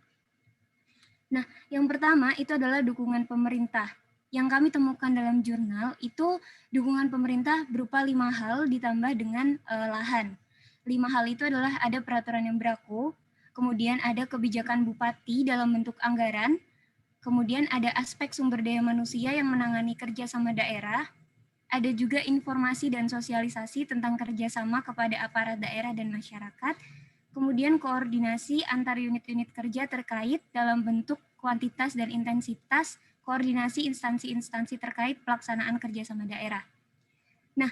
Nah, yang pertama itu adalah dukungan pemerintah. Yang kami temukan dalam jurnal itu dukungan pemerintah berupa 5 hal ditambah dengan lahan. 5 hal itu adalah ada peraturan yang berlaku, kemudian ada kebijakan bupati dalam bentuk anggaran, kemudian ada aspek sumber daya manusia yang menangani kerjasama daerah, ada juga informasi dan sosialisasi tentang kerjasama kepada aparat daerah dan masyarakat, kemudian koordinasi antar unit-unit kerja terkait dalam bentuk kuantitas dan intensitas, koordinasi instansi-instansi terkait pelaksanaan kerjasama daerah. Nah,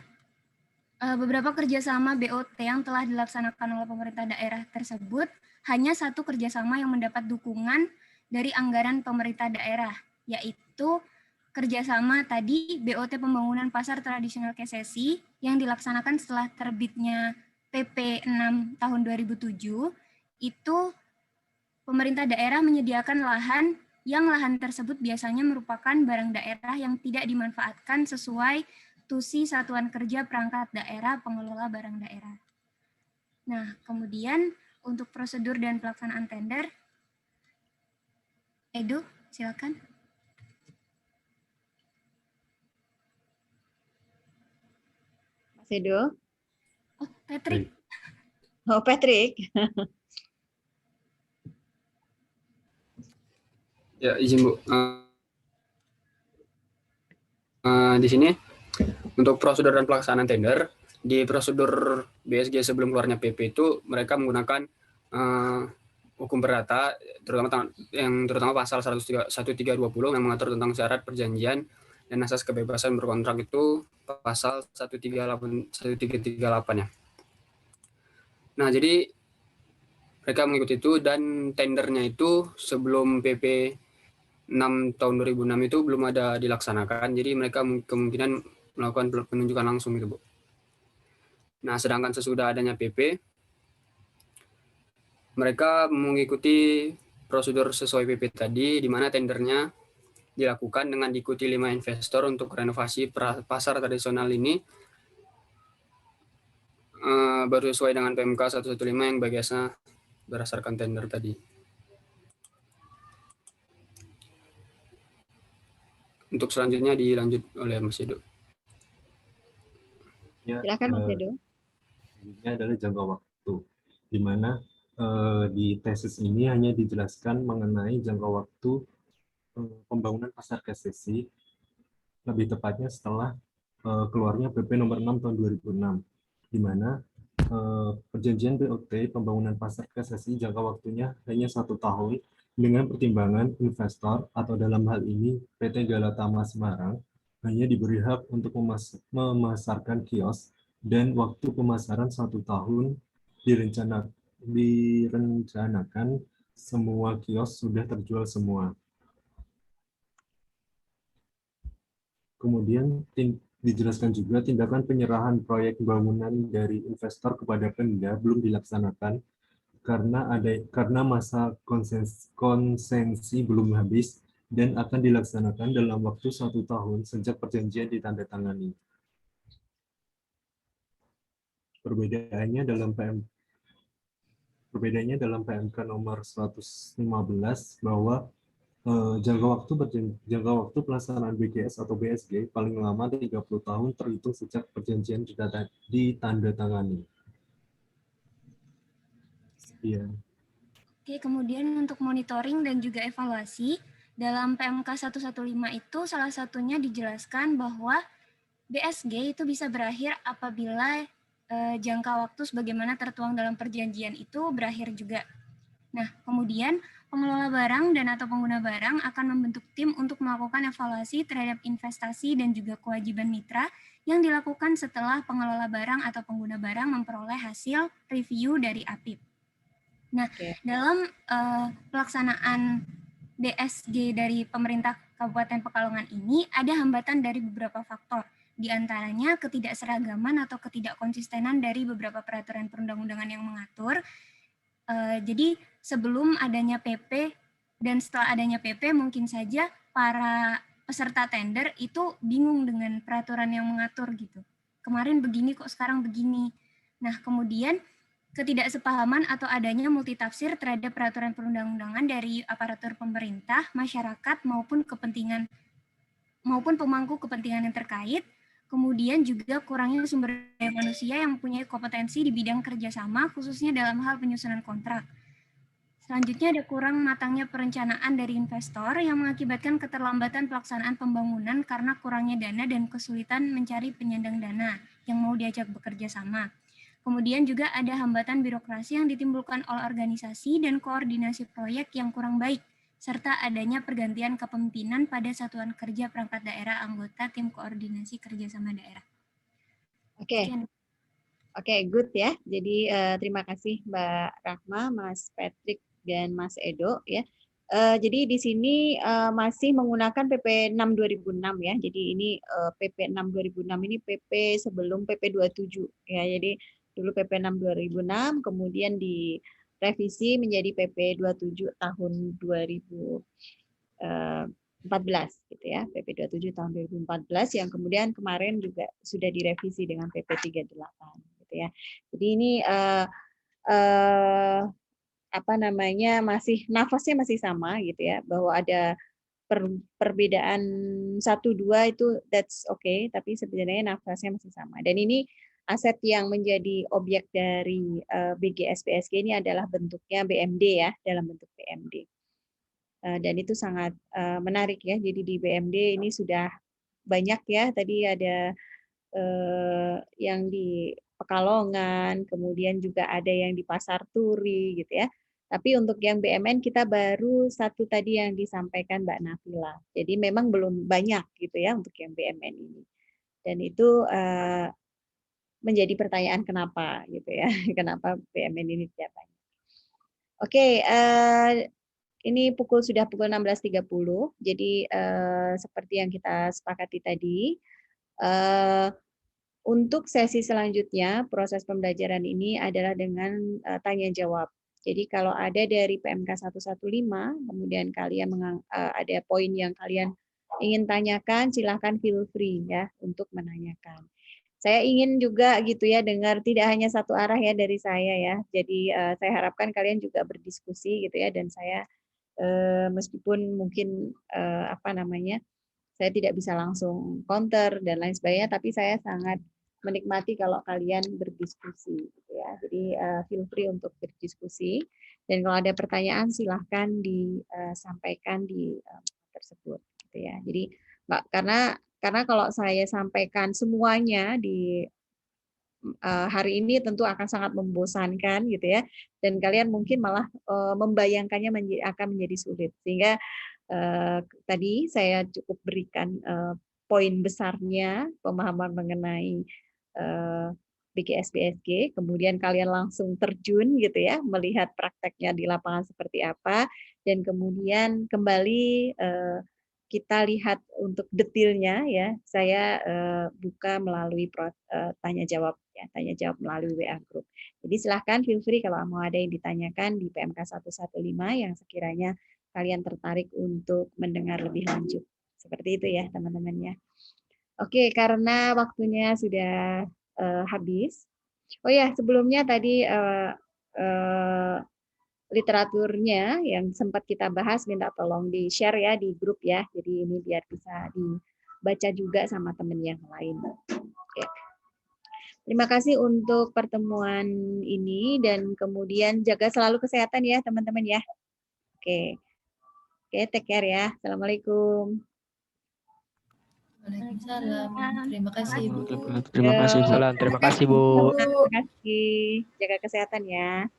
beberapa kerjasama BOT yang telah dilaksanakan oleh pemerintah daerah tersebut, hanya 1 kerjasama yang mendapat dukungan dari anggaran pemerintah daerah, yaitu kerjasama tadi BOT pembangunan Pasar Tradisional Kesesi yang dilaksanakan setelah terbitnya PP 6 tahun 2007, itu pemerintah daerah menyediakan lahan yang lahan tersebut biasanya merupakan barang daerah yang tidak dimanfaatkan sesuai tusi Satuan Kerja Perangkat Daerah Pengelola Barang Daerah. Nah, kemudian untuk prosedur dan pelaksanaan tender, Edo, silakan. Mas Edo. Oh, Patrick. Oh, Patrick. Ya, izin Bu. Di sini untuk prosedur dan pelaksanaan tender, di prosedur BSG sebelum keluarnya PP itu mereka menggunakan hukum perdata, terutama pasal 1320 yang mengatur tentang syarat perjanjian dan asas kebebasan berkontrak, itu pasal 1338 ya. Nah, jadi mereka mengikuti itu, dan tendernya itu sebelum PP 6 tahun 2006 itu belum ada dilaksanakan, jadi mereka kemungkinan melakukan penunjukan langsung itu, Bu. Nah, sedangkan sesudah adanya PP, mereka mengikuti prosedur sesuai PP tadi, di mana tendernya dilakukan dengan diikuti 5 investor untuk renovasi pasar tradisional ini, baru sesuai dengan PMK 115 yang bagiannya berdasarkan tender tadi. Untuk selanjutnya dilanjut oleh Mas Edo. Ya, Silakan Mas Edo. Selanjutnya adalah jangka waktu, di mana di tesis ini hanya dijelaskan mengenai jangka waktu pembangunan pasar KSSI, lebih tepatnya setelah keluarnya PP nomor 6 tahun 2006, di mana perjanjian BOT pembangunan pasar KSSI jangka waktunya hanya 1 tahun dengan pertimbangan investor atau dalam hal ini PT Galatama Semarang hanya diberi hak untuk memasarkan kios dan waktu pemasaran 1 tahun direncanakan semua kios sudah terjual semua. Kemudian dijelaskan juga tindakan penyerahan proyek bangunan dari investor kepada Pemda belum dilaksanakan karena masa konsensi belum habis dan akan dilaksanakan dalam waktu 1 tahun sejak perjanjian ditandatangani. Perbedaannya dalam PMK nomor 115 bahwa jangka waktu pelaksanaan BGS atau BSG paling lama 30 tahun terhitung sejak perjanjian ditandatangani. Iya. Oke, kemudian untuk monitoring dan juga evaluasi, dalam PMK 115 itu salah satunya dijelaskan bahwa BSG itu bisa berakhir apabila jangka waktu sebagaimana tertuang dalam perjanjian itu berakhir juga. Nah, kemudian pengelola barang dan atau pengguna barang akan membentuk tim untuk melakukan evaluasi terhadap investasi dan juga kewajiban mitra yang dilakukan setelah pengelola barang atau pengguna barang memperoleh hasil review dari APIP. Nah, dalam pelaksanaan BSG dari pemerintah Kabupaten Pekalongan ini ada hambatan dari beberapa faktor, di antaranya ketidakseragaman atau ketidakkonsistenan dari beberapa peraturan perundang-undangan yang mengatur. Jadi sebelum adanya PP dan setelah adanya PP mungkin saja para peserta tender itu bingung dengan peraturan yang mengatur gitu. Kemarin begini kok sekarang begini. Nah, kemudian ketidaksepahaman atau adanya multitafsir terhadap peraturan perundang-undangan dari aparatur pemerintah, masyarakat maupun pemangku kepentingan yang terkait. Kemudian juga kurangnya sumber daya manusia yang mempunyai kompetensi di bidang kerjasama, khususnya dalam hal penyusunan kontrak. Selanjutnya ada kurang matangnya perencanaan dari investor yang mengakibatkan keterlambatan pelaksanaan pembangunan karena kurangnya dana dan kesulitan mencari penyandang dana yang mau diajak bekerja sama. Kemudian juga ada hambatan birokrasi yang ditimbulkan oleh organisasi dan koordinasi proyek yang kurang baik, serta adanya pergantian kepemimpinan pada satuan kerja perangkat daerah anggota tim koordinasi kerjasama daerah. Oke, good ya. Jadi terima kasih Mbak Rahma, Mas Patrick, dan Mas Edo ya. Jadi di sini masih menggunakan PP 6 2006 ya. Jadi ini PP 6 2006 ini PP sebelum PP 27 ya. Jadi dulu PP 6 2006 kemudian direvisi menjadi PP 27 tahun 2014 gitu ya. PP 27 tahun 2014 yang kemudian kemarin juga sudah direvisi dengan PP 38 gitu ya. Jadi ini masih nafasnya masih sama gitu ya, bahwa ada perbedaan 1-2 itu that's okay, tapi sebenarnya nafasnya masih sama. Dan ini aset yang menjadi objek dari BGS BSG ini adalah bentuknya BMD ya, dalam bentuk BMD. Dan itu sangat menarik ya. Jadi di BMD ini sudah banyak ya, tadi ada yang di Pekalongan, kemudian juga ada yang di Pasar Turi gitu ya. Tapi untuk yang BMN kita baru satu tadi yang disampaikan Mbak Nafila. Jadi memang belum banyak gitu ya untuk yang BMN ini. Dan itu menjadi pertanyaan kenapa gitu ya. Kenapa BMN ini tidak banyak. Oke, ini sudah pukul 16.30. Jadi seperti yang kita sepakati tadi, untuk sesi selanjutnya proses pembelajaran ini adalah dengan tanya jawab. Jadi kalau ada dari PMK 115, kemudian kalian ada poin yang kalian ingin tanyakan, silahkan feel free ya untuk menanyakan. Saya ingin juga gitu ya dengar tidak hanya satu arah ya dari saya ya. Jadi saya harapkan kalian juga berdiskusi gitu ya, dan saya meskipun mungkin saya tidak bisa langsung counter dan lain sebagainya, tapi saya sangat menikmati kalau kalian berdiskusi gitu ya. Jadi feel free untuk berdiskusi, dan kalau ada pertanyaan silahkan disampaikan di tersebut gitu ya. Jadi karena kalau saya sampaikan semuanya di hari ini tentu akan sangat membosankan gitu ya, dan kalian mungkin malah membayangkannya akan menjadi sulit, sehingga tadi saya cukup berikan poin besarnya pemahaman mengenai BGS BSG, kemudian kalian langsung terjun gitu ya, melihat prakteknya di lapangan seperti apa, dan kemudian kembali kita lihat untuk detailnya ya. Saya buka melalui tanya jawab ya, tanya jawab melalui WA group. Jadi silahkan feel free kalau mau ada yang ditanyakan di PMK 115 yang sekiranya kalian tertarik untuk mendengar lebih lanjut. Seperti itu ya teman-teman ya. Oke, karena waktunya sudah habis. Oh ya, sebelumnya tadi literaturnya yang sempat kita bahas minta tolong di-share ya di grup ya. Jadi ini biar bisa dibaca juga sama teman yang lain. Oke. Terima kasih untuk pertemuan ini, dan kemudian jaga selalu kesehatan ya teman-teman ya. Oke. Oke, take care ya. Assalamualaikum. Waalaikumsalam. Terima kasih, Bu. Terima kasih, Bu. Terima kasih, Bu. Terima kasih. Jaga kesehatan ya.